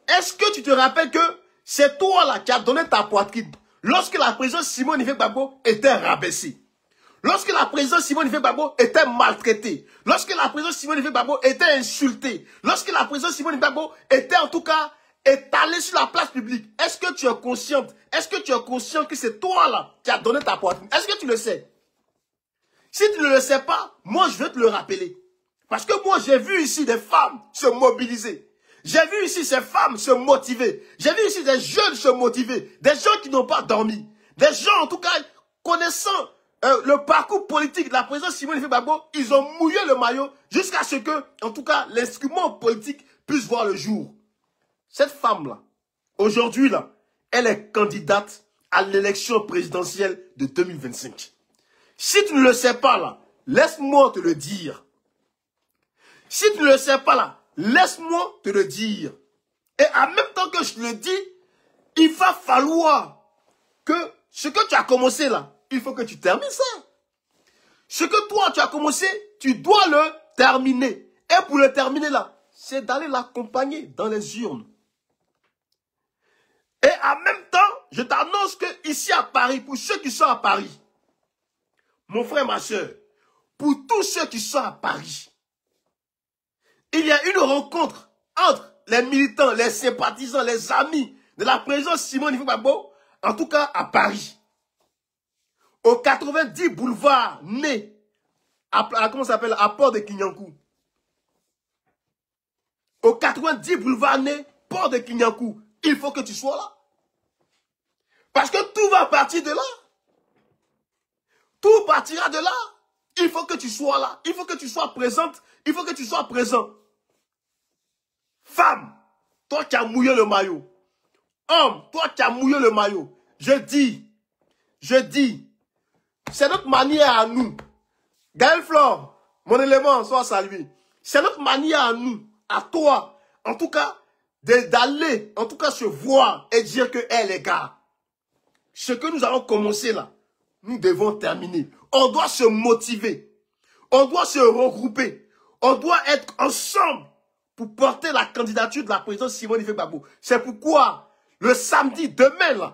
Est-ce que tu te rappelles que c'est toi là qui as donné ta poitrine lorsque la présidente Simone Gbagbo était rabaissée? Lorsque la présidente Simone Gbagbo était maltraitée, lorsque la présidente Simone Gbagbo était insultée, lorsque la présidente Simone Gbagbo était en tout cas étalée sur la place publique, est-ce que tu es consciente? Est-ce que tu es conscient que c'est toi là qui as donné ta poitrine? Est-ce que tu le sais? Si tu ne le sais pas, moi je vais te le rappeler. Parce que moi j'ai vu ici des femmes se mobiliser. J'ai vu ici ces femmes se motiver. J'ai vu ici des jeunes se motiver. Des gens qui n'ont pas dormi. Des gens en tout cas connaissant le parcours politique de la présidente Simone Gbagbo, ils ont mouillé le maillot jusqu'à ce que, en tout cas, l'instrument politique puisse voir le jour. Cette femme-là, aujourd'hui, là, elle est candidate à l'élection présidentielle de 2025. Si tu ne le sais pas, là, laisse-moi te le dire. Si tu ne le sais pas, là, laisse-moi te le dire. Et en même temps que je te le dis, il va falloir que ce que tu as commencé, là, il faut que tu termines ça. Ce que toi, tu as commencé, tu dois le terminer. Et pour le terminer là, c'est d'aller l'accompagner dans les urnes. Et en même temps, je t'annonce que ici à Paris, pour ceux qui sont à Paris, mon frère, ma soeur, pour tous ceux qui sont à Paris, il y a une rencontre entre les militants, les sympathisants, les amis de la présidente Simone Ife Gbagbo, en tout cas à Paris, au 90 boulevard Né, comment ça s'appelle, à Port de Kinyankou. Au 90 boulevard Né, Port de Kinyankou, il faut que tu sois là. Parce que tout va partir de là. Tout partira de là. Il faut que tu sois là. Il faut que tu sois présente. Il faut que tu sois présent. Femme, toi qui as mouillé le maillot. Homme, toi qui as mouillé le maillot. Je dis, c'est notre manière à nous. Gaël Flore, mon élément, soit salué. C'est notre manière à nous, à toi, en tout cas, d'aller, en tout cas, se voir et dire que, hé les gars, ce que nous allons commencer là, nous devons terminer. On doit se motiver. On doit se regrouper. On doit être ensemble pour porter la candidature de la présidente Simone Ife Gbagbo. C'est pourquoi, le samedi, demain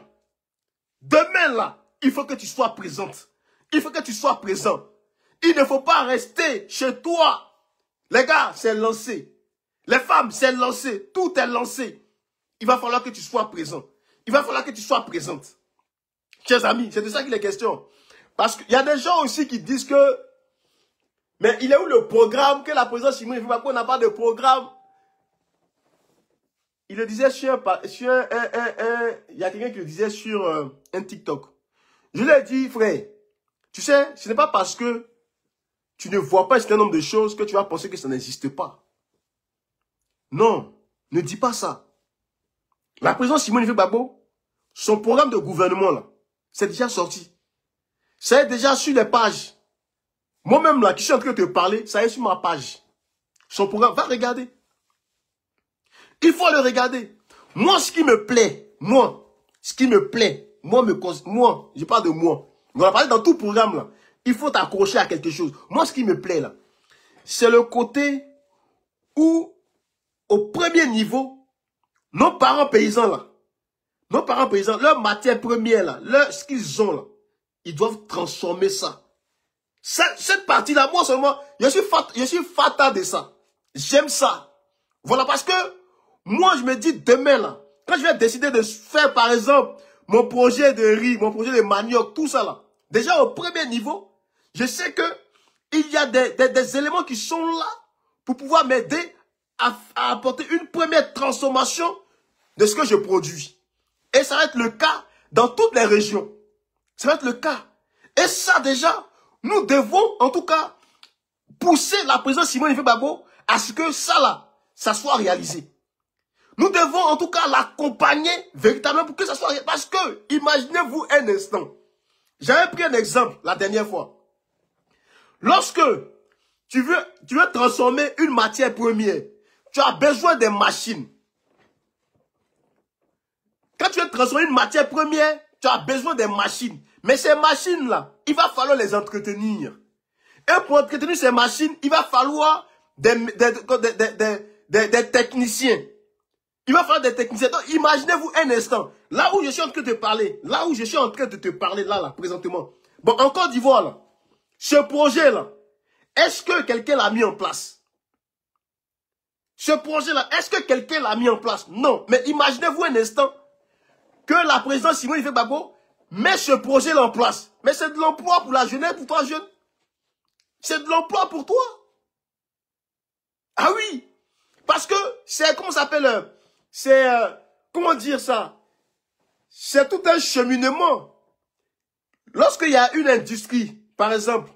là, il faut que tu sois présente. Il faut que tu sois présent. Il ne faut pas rester chez toi. Les gars, c'est lancé. Les femmes, c'est lancé. Tout est lancé. Il va falloir que tu sois présent. Il va falloir que tu sois présente. Chers amis, c'est de ça qu'il est question. Parce qu'il y a des gens aussi qui disent que... Mais il est où le programme que la présidente Simone Ife Gbagbo n'a pas de programme? Il le disait sur il y a quelqu'un qui le disait sur un TikTok. Je lui ai dit, frère, tu sais, ce n'est pas parce que tu ne vois pas un certain nombre de choses que tu vas penser que ça n'existe pas. Non, ne dis pas ça. La présidente Simone Ife Gbagbo, son programme de gouvernement, là, c'est déjà sorti. Ça est déjà sur les pages. Moi-même, là, qui suis en train de te parler, ça est sur ma page. Son programme, va regarder. Il faut le regarder. Moi, ce qui me plaît, moi, je parle de moi. On va parler dans tout programme, là. Il faut t'accrocher à quelque chose. Moi, ce qui me plaît, là, c'est le côté où, au premier niveau, nos parents paysans, là, leur matière première, là, ce qu'ils ont, là, ils doivent transformer ça. Cette partie-là, moi seulement, je suis fata de ça. J'aime ça. Voilà, parce que, moi, je me dis, demain, là, quand je vais décider de faire, par exemple, mon projet de riz, mon projet de manioc, tout ça, là, déjà au premier niveau, je sais que il y a des éléments qui sont là pour pouvoir m'aider à apporter une première transformation de ce que je produis. Et ça va être le cas dans toutes les régions. Ça va être le cas. Et ça, déjà, nous devons, en tout cas, pousser la présidente Simone Ife Gbagbo à ce que ça, là, ça soit réalisé. Nous devons, en tout cas, l'accompagner véritablement pour que ça soit réalisé. Parce que, imaginez-vous un instant. J'avais pris un exemple la dernière fois. Lorsque tu veux transformer une matière première, tu as besoin des machines. Quand tu veux transformer une matière première, tu as besoin des machines. Mais ces machines-là, il va falloir les entretenir. Et pour entretenir ces machines, il va falloir des techniciens. Il va falloir des techniciens. Donc, imaginez-vous un instant. Là où je suis en train de te parler, là, présentement. Bon, en Côte d'Ivoire, là, ce projet-là, est-ce que quelqu'un l'a mis en place? Ce projet-là, est-ce que quelqu'un l'a mis en place? Non. Mais imaginez-vous un instant que la présidente Simone Ife Gbagbo met ce projet-là en place. Mais c'est de l'emploi pour la jeunesse, pour toi, jeune. C'est de l'emploi pour toi. Ah oui. Parce que c'est, comment ça s'appelle, c'est, comment dire ça? C'est tout un cheminement. Lorsqu'il y a une industrie, par exemple,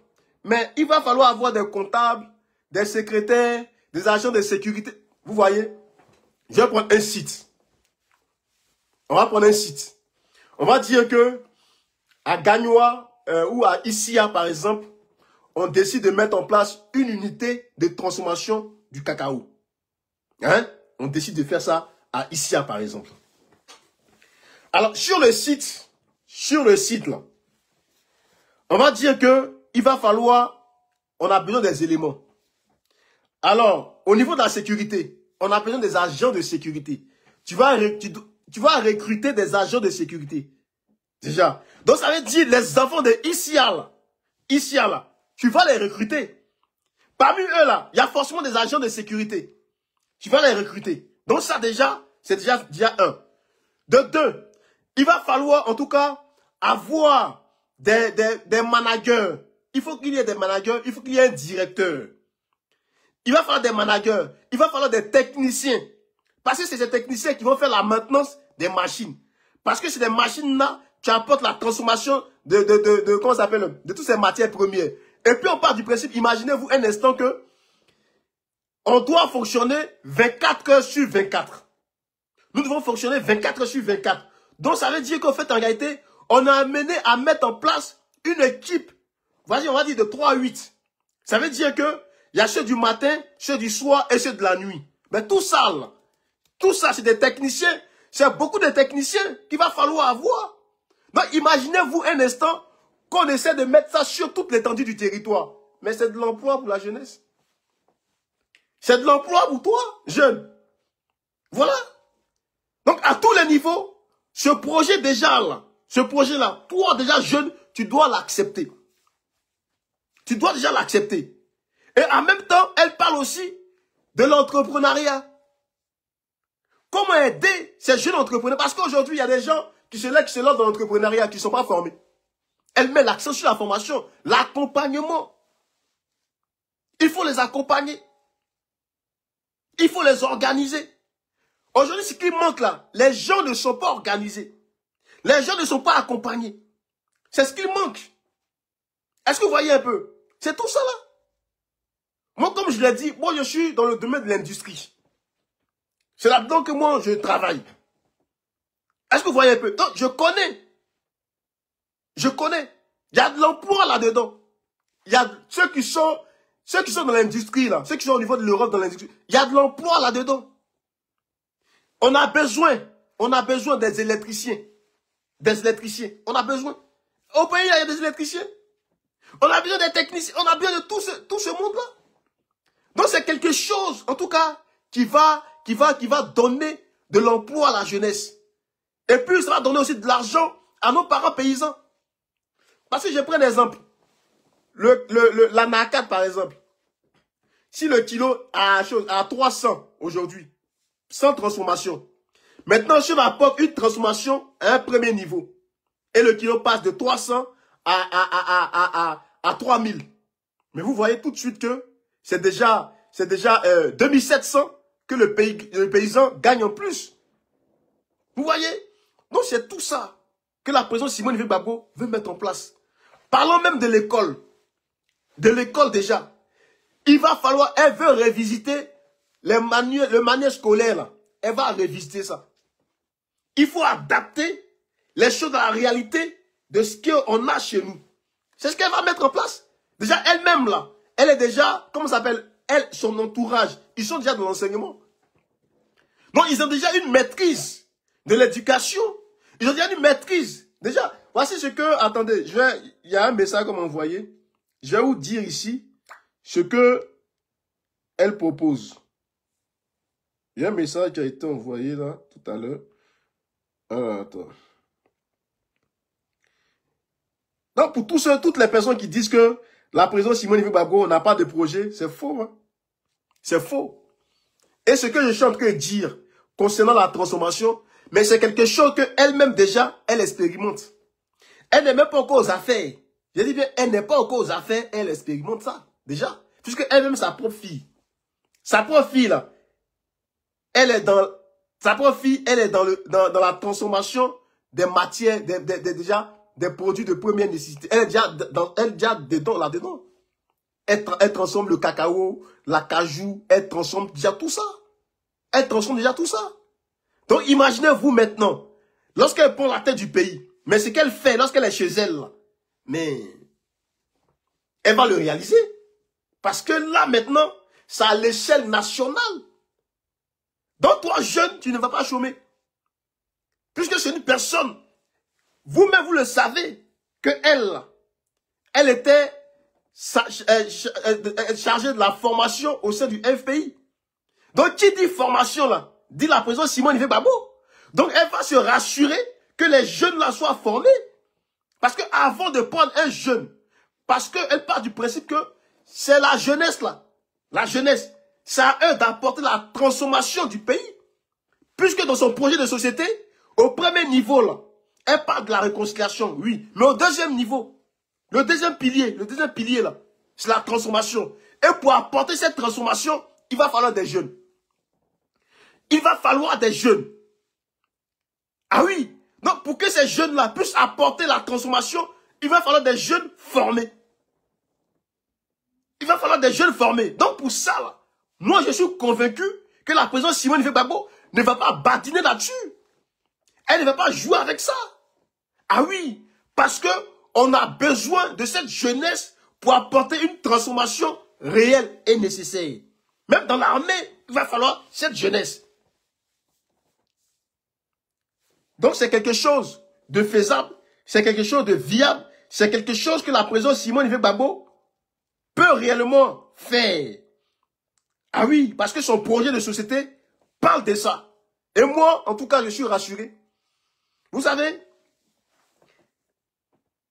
mais il va falloir avoir des comptables, des secrétaires, des agents de sécurité. Vous voyez? Je vais prendre un site. On va prendre un site. On va dire que à Gagnoa ou à Issia, par exemple, on décide de mettre en place une unité de transformation du cacao. Hein? On décide de faire ça à Issia, par exemple. Alors, sur le site là, on va dire que il va falloir, on a besoin des éléments. Alors, au niveau de la sécurité, on a besoin des agents de sécurité. Tu vas recruter des agents de sécurité. Déjà. Donc, ça veut dire les enfants de Issia là, tu vas les recruter. Parmi eux là, il y a forcément des agents de sécurité. Tu vas les recruter. Donc ça déjà, c'est déjà un. De deux, il va falloir en tout cas avoir des managers. Il faut qu'il y ait des managers, il faut qu'il y ait un directeur. Il va falloir des managers, il va falloir des techniciens. Parce que c'est ces techniciens qui vont faire la maintenance des machines. Parce que c'est des machines-là qui apportent la transformation comment ça s'appelle, de toutes ces matières premières. Et puis on part du principe, imaginez-vous un instant que on doit fonctionner 24 heures sur 24. Nous devons fonctionner 24 heures sur 24. Donc ça veut dire qu'en fait, en réalité, on a amené à mettre en place une équipe, vas-y, on va dire de 3 à 8. Ça veut dire que il y a ceux du matin, ceux du soir et ceux de la nuit. Mais tout ça, là, tout ça, c'est des techniciens. C'est beaucoup de techniciens qu'il va falloir avoir. Donc imaginez-vous un instant qu'on essaie de mettre ça sur toute l'étendue du territoire. Mais c'est de l'emploi pour la jeunesse. C'est de l'emploi pour toi, jeune. Voilà. Donc, à tous les niveaux, ce projet déjà là, ce projet-là, toi déjà jeune, tu dois l'accepter. Tu dois déjà l'accepter. Et en même temps, elle parle aussi de l'entrepreneuriat. Comment aider ces jeunes entrepreneurs? Parce qu'aujourd'hui, il y a des gens qui se lancent dans l'entrepreneuriat, qui ne sont pas formés. Elle met l'accent sur la formation, l'accompagnement. Il faut les accompagner. Il faut les organiser. Aujourd'hui, ce qui manque là, les gens ne sont pas organisés. Les gens ne sont pas accompagnés. C'est ce qu'il manque. Est-ce que vous voyez un peu? C'est tout ça là. Moi, comme je l'ai dit, moi je suis dans le domaine de l'industrie. C'est là-dedans que moi je travaille. Est-ce que vous voyez un peu? Donc, je connais. Je connais. Il y a de l'emploi là-dedans. Il y a ceux qui sont dans l'industrie là, ceux qui sont au niveau de l'Europe dans l'industrie. Il y a de l'emploi là-dedans. On a besoin des électriciens. Des électriciens. On a besoin. Au pays, il y a des électriciens. On a besoin des techniciens. On a besoin de tout ce monde-là. Donc, c'est quelque chose, en tout cas, qui va donner de l'emploi à la jeunesse. Et puis, ça va donner aussi de l'argent à nos parents paysans. Parce que je prends un exemple. La NACAT, par exemple. Si le kilo a 300 aujourd'hui, sans transformation. Maintenant, je m'apporte une transformation à un premier niveau. Et le kilo passe de 300 à 3000. Mais vous voyez tout de suite que c'est déjà 2700 que le paysan gagne en plus. Vous voyez? Donc c'est tout ça que la présidente Simone Veil Gbagbo veut mettre en place. Parlons même de l'école. De l'école déjà. Il va falloir, elle veut revisiter le manuel scolaire là. Elle va revisiter ça. Il faut adapter les choses à la réalité de ce qu'on a chez nous. C'est ce qu'elle va mettre en place. Déjà elle-même là, elle est déjà, comment ça s'appelle, elle, son entourage, ils sont déjà dans l'enseignement. Donc ils ont déjà une maîtrise de l'éducation. Ils ont déjà une maîtrise. Déjà, voici ce que, attendez, il y a un message qu'on m'a envoyé. Je vais vous dire ici ce que elle propose. Il y a un message qui a été envoyé là, tout à l'heure. Alors, attends. Donc, pour toutes les personnes qui disent que la présidente Simone Veil Gbagbo n'a pas de projet, c'est faux. Hein? C'est faux. Et ce que je suis en train de dire concernant la transformation, mais c'est quelque chose qu'elle-même déjà, elle expérimente. Elle n'est même pas encore aux affaires. Je dis bien, elle n'est pas encore aux affaires, elle expérimente ça, déjà. Puisque elle-même, sa propre fille. Sa propre fille, là, elle est dans la transformation des matières, déjà, des produits de première nécessité. Elle est déjà dedans, là-dedans. Elle transforme le cacao, la cajou, elle transforme déjà tout ça. Elle transforme déjà tout ça. Donc, imaginez-vous maintenant, lorsqu'elle prend la tête du pays, mais ce qu'elle fait lorsqu'elle est chez elle, là, mais elle va le réaliser. Parce que là, maintenant, c'est à l'échelle nationale. Donc, toi, jeune, tu ne vas pas chômer. Puisque c'est une personne, vous-même, vous le savez, que elle était chargée de la formation au sein du FPI. Donc, qui dit formation, là, dit la présidente Simone Veil Gbagbo. Donc, elle va se rassurer que les jeunes, là, soient formés. Parce que avant de prendre un jeune, parce qu'elle part du principe que c'est la jeunesse, là. La jeunesse. C'est à eux d'apporter la transformation du pays. Puisque dans son projet de société, au premier niveau, là, elle parle de la réconciliation, oui. Mais au deuxième niveau, le deuxième pilier, là, c'est la transformation. Et pour apporter cette transformation, il va falloir des jeunes. Il va falloir des jeunes. Ah oui. Donc, pour que ces jeunes-là puissent apporter la transformation, il va falloir des jeunes formés. Il va falloir des jeunes formés. Donc, pour ça, là, moi, je suis convaincu que la présidente Simone Veil-Gbagbo ne va pas badiner là-dessus. Elle ne va pas jouer avec ça. Ah oui, parce que on a besoin de cette jeunesse pour apporter une transformation réelle et nécessaire. Même dans l'armée, il va falloir cette jeunesse. Donc c'est quelque chose de faisable, c'est quelque chose de viable, c'est quelque chose que la présidente Simone Veil-Gbagbo peut réellement faire. Ah oui, parce que son projet de société parle de ça. Et moi, en tout cas, je suis rassuré. Vous savez,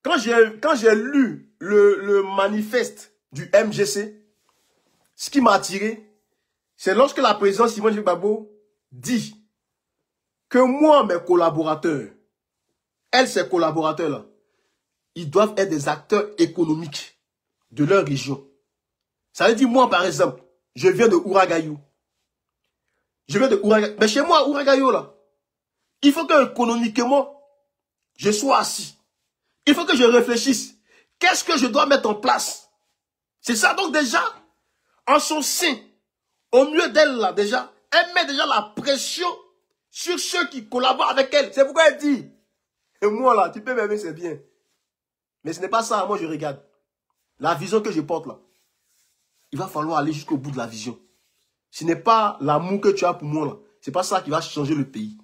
quand j'ai lu le manifeste du MGC, ce qui m'a attiré, c'est lorsque la présidente Simone Veil-Gbagbo dit que moi, mes collaborateurs, ces collaborateurs-là, ils doivent être des acteurs économiques de leur région. Ça veut dire, moi, par exemple, je viens de Ouragayou. Mais chez moi, à Ouragayou, là, il faut que économiquement, je sois assis. Il faut que je réfléchisse. Qu'est-ce que je dois mettre en place? C'est ça. Donc déjà, en son sein, au milieu d'elle, là, déjà, elle met déjà la pression sur ceux qui collaborent avec elle. C'est pourquoi elle dit, et moi, là, tu peux m'aimer, c'est bien. Mais ce n'est pas ça, moi, je regarde. La vision que je porte, là, il va falloir aller jusqu'au bout de la vision. Ce n'est pas l'amour que tu as pour moi, là. Ce n'est pas ça qui va changer le pays.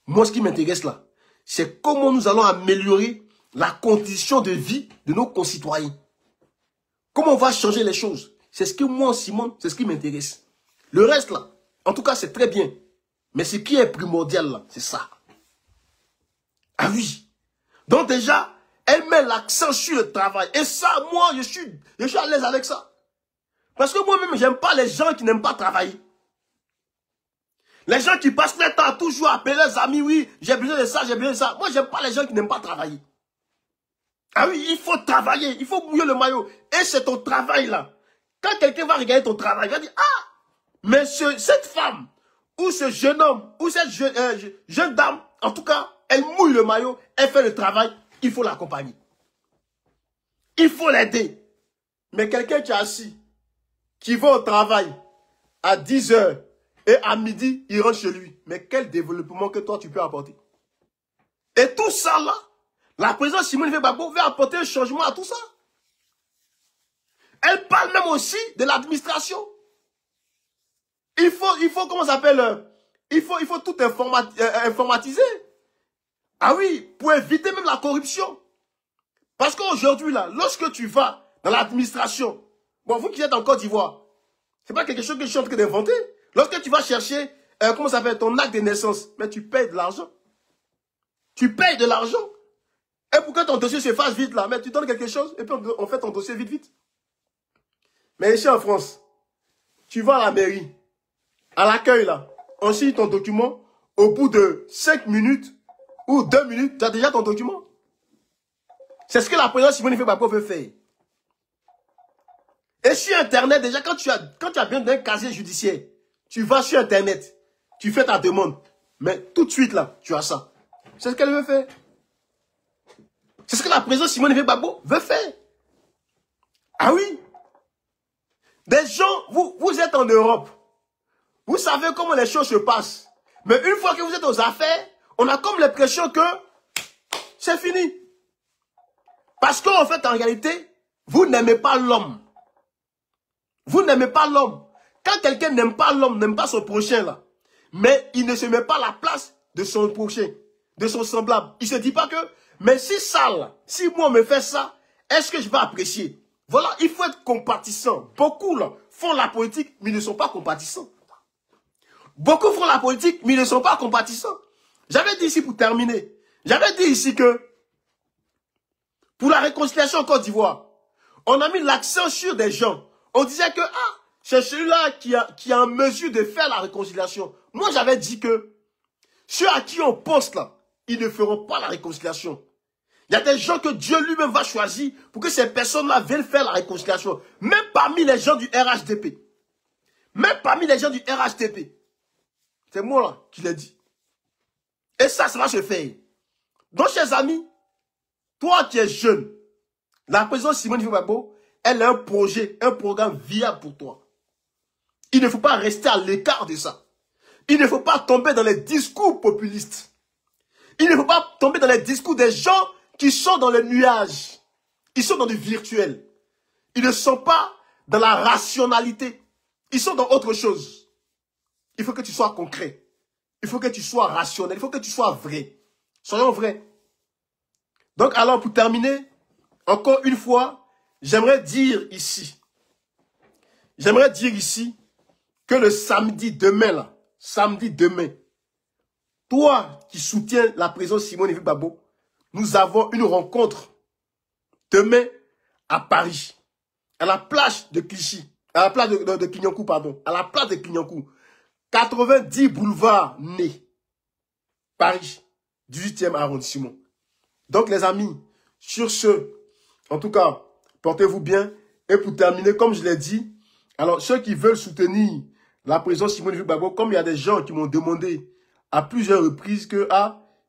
Moi, ce qui m'intéresse, là, c'est comment nous allons améliorer la condition de vie de nos concitoyens. Comment on va changer les choses. C'est ce que moi, Simone, c'est ce qui m'intéresse. Le reste, là, en tout cas, c'est très bien. Mais ce qui est primordial, là, c'est ça. Ah oui. Donc déjà, elle met l'accent sur le travail. Et ça, moi, je suis à l'aise avec ça. Parce que moi-même, j'aime pas les gens qui n'aiment pas travailler. Les gens qui passent leur temps à toujours appeler leurs amis, oui, j'ai besoin de ça, j'ai besoin de ça. Moi, j'aime pas les gens qui n'aiment pas travailler. Ah oui, il faut travailler, il faut mouiller le maillot. Et c'est ton travail là. Quand quelqu'un va regarder ton travail, il va dire, ah, mais cette femme, ou ce jeune homme, ou cette jeune dame, en tout cas, elle mouille le maillot, elle fait le travail, il faut l'accompagner. Il faut l'aider. Mais quelqu'un qui est assis, qui va au travail à 10 h et à midi, il rentre chez lui. Mais quel développement que toi tu peux apporter? Et tout ça là, la présidente Simone Veil-Gbagbo veut apporter un changement à tout ça. Elle parle même aussi de l'administration. Il faut comment ça s'appelle? Il faut tout informatiser. Ah oui, pour éviter même la corruption. Parce qu'aujourd'hui là, lorsque tu vas dans l'administration, bon, vous qui êtes en Côte d'Ivoire, c'est pas quelque chose que je suis en train d'inventer. Lorsque tu vas chercher, comment ça s'appelle, ton acte de naissance, mais tu payes de l'argent. Tu payes de l'argent. Et pour que ton dossier se fasse vite là, mais tu donnes quelque chose et puis on fait ton dossier vite. Mais ici en France, tu vas à la mairie, à l'accueil là, on signe ton document, au bout de 5 minutes ou 2 minutes, tu as déjà ton document. C'est ce que la présidente Simone Veil-Gbagbo veut faire. Et sur Internet, déjà, quand tu as besoin d'un casier judiciaire, tu vas sur Internet, tu fais ta demande, mais tout de suite là, tu as ça. C'est ce qu'elle veut faire. C'est ce que la présidente Simone Veil-Gbagbo veut faire. Ah oui. Des gens, vous êtes en Europe. Vous savez comment les choses se passent. Mais une fois que vous êtes aux affaires, on a comme l'impression que c'est fini. Parce qu'en fait, en réalité, vous n'aimez pas l'homme. Vous n'aimez pas l'homme. Quand quelqu'un n'aime pas l'homme, n'aime pas son prochain là, mais il ne se met pas à la place de son prochain, de son semblable. Il ne se dit pas que, mais si ça là, si moi on me fait ça, est-ce que je vais apprécier? Voilà, il faut être compatissant. Beaucoup là font la politique, mais ils ne sont pas compatissants. Beaucoup font la politique, mais ils ne sont pas compatissants. J'avais dit ici pour terminer, j'avais dit ici que pour la réconciliation en Côte d'Ivoire, on a mis l'accent sur des gens. On disait que, ah, c'est celui-là qui est en mesure de faire la réconciliation. Moi, j'avais dit que ceux à qui on pense là, ils ne feront pas la réconciliation. Il y a des gens que Dieu lui-même va choisir pour que ces personnes-là viennent faire la réconciliation. Même parmi les gens du RHDP. Même parmi les gens du RHDP. C'est moi là qui l'ai dit. Et ça va se faire. Donc, chers amis, toi qui es jeune, la présidente Simone Gbagbo, elle a un projet, un programme viable pour toi. Il ne faut pas rester à l'écart de ça. Il ne faut pas tomber dans les discours populistes. Il ne faut pas tomber dans les discours des gens qui sont dans le nuage. Ils sont dans du virtuel. Ils ne sont pas dans la rationalité. Ils sont dans autre chose. Il faut que tu sois concret. Il faut que tu sois rationnel. Il faut que tu sois vrai. Soyons vrais. Donc alors pour terminer, encore une fois, j'aimerais dire ici que le samedi demain, toi qui soutiens la présidente Simone Gbagbo, nous avons une rencontre demain à Paris, à la plage de Clichy, à la plage de Clignancourt, pardon, à la plage de Clignancourt, 90 boulevard Ney, Paris, 18e arrondissement. Donc les amis, sur ce, en tout cas, portez-vous bien. Et pour terminer, comme je l'ai dit, alors ceux qui veulent soutenir la présidente Simone Gbagbo, comme il y a des gens qui m'ont demandé à plusieurs reprises que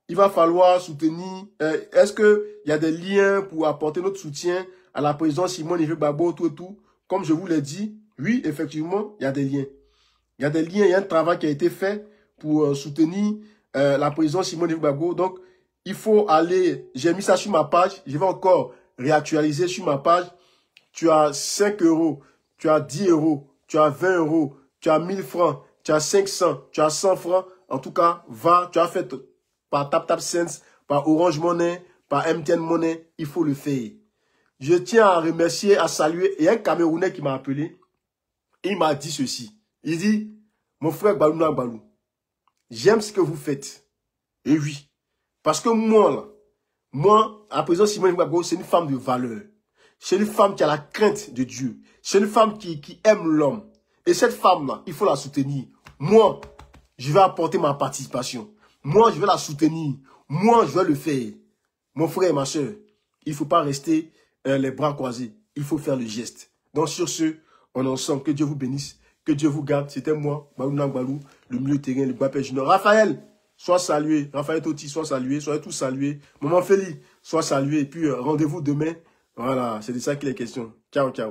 il va falloir soutenir, est-ce qu'il y a des liens pour apporter notre soutien à la présidente Simone Gbagbo, tout et tout. Comme je vous l'ai dit, oui, effectivement, il y a des liens. Il y a des liens, il y a un travail qui a été fait pour soutenir la présidente Simone Gbagbo. Donc, il faut aller, j'ai mis ça sur ma page, je vais encore réactualiser sur ma page. Tu as 5 euros, tu as 10 euros, tu as 20 euros, tu as 1000 francs, tu as 500, tu as 100 francs. En tout cas, va, tu as fait par TapTapSense, par Orange Money, par MTN Money, il faut le faire. Je tiens à remercier, à saluer, et un Camerounais qui m'a appelé, il m'a dit ceci. Il dit, mon frère Balouna Balou, j'aime ce que vous faites. Et oui, parce que moi, à présent, Simone Gbagbo, c'est une femme de valeur. C'est une femme qui a la crainte de Dieu. C'est une femme qui aime l'homme. Et cette femme-là, il faut la soutenir. Moi, je vais apporter ma participation. Moi, je vais la soutenir. Moi, je vais le faire. Mon frère et ma soeur, il ne faut pas rester les bras croisés. Il faut faire le geste. Donc, sur ce, on est ensemble. Que Dieu vous bénisse. Que Dieu vous garde. C'était moi, Balouna Balou, le milieu terrain, le Guapé Junior. Raphaël, sois salué. Raphaël Toti, sois salué. Soyez tous salués. Maman Félix, sois salué. Et puis, rendez-vous demain. Voilà, c'est de ça qu'il est question. Ciao, ciao.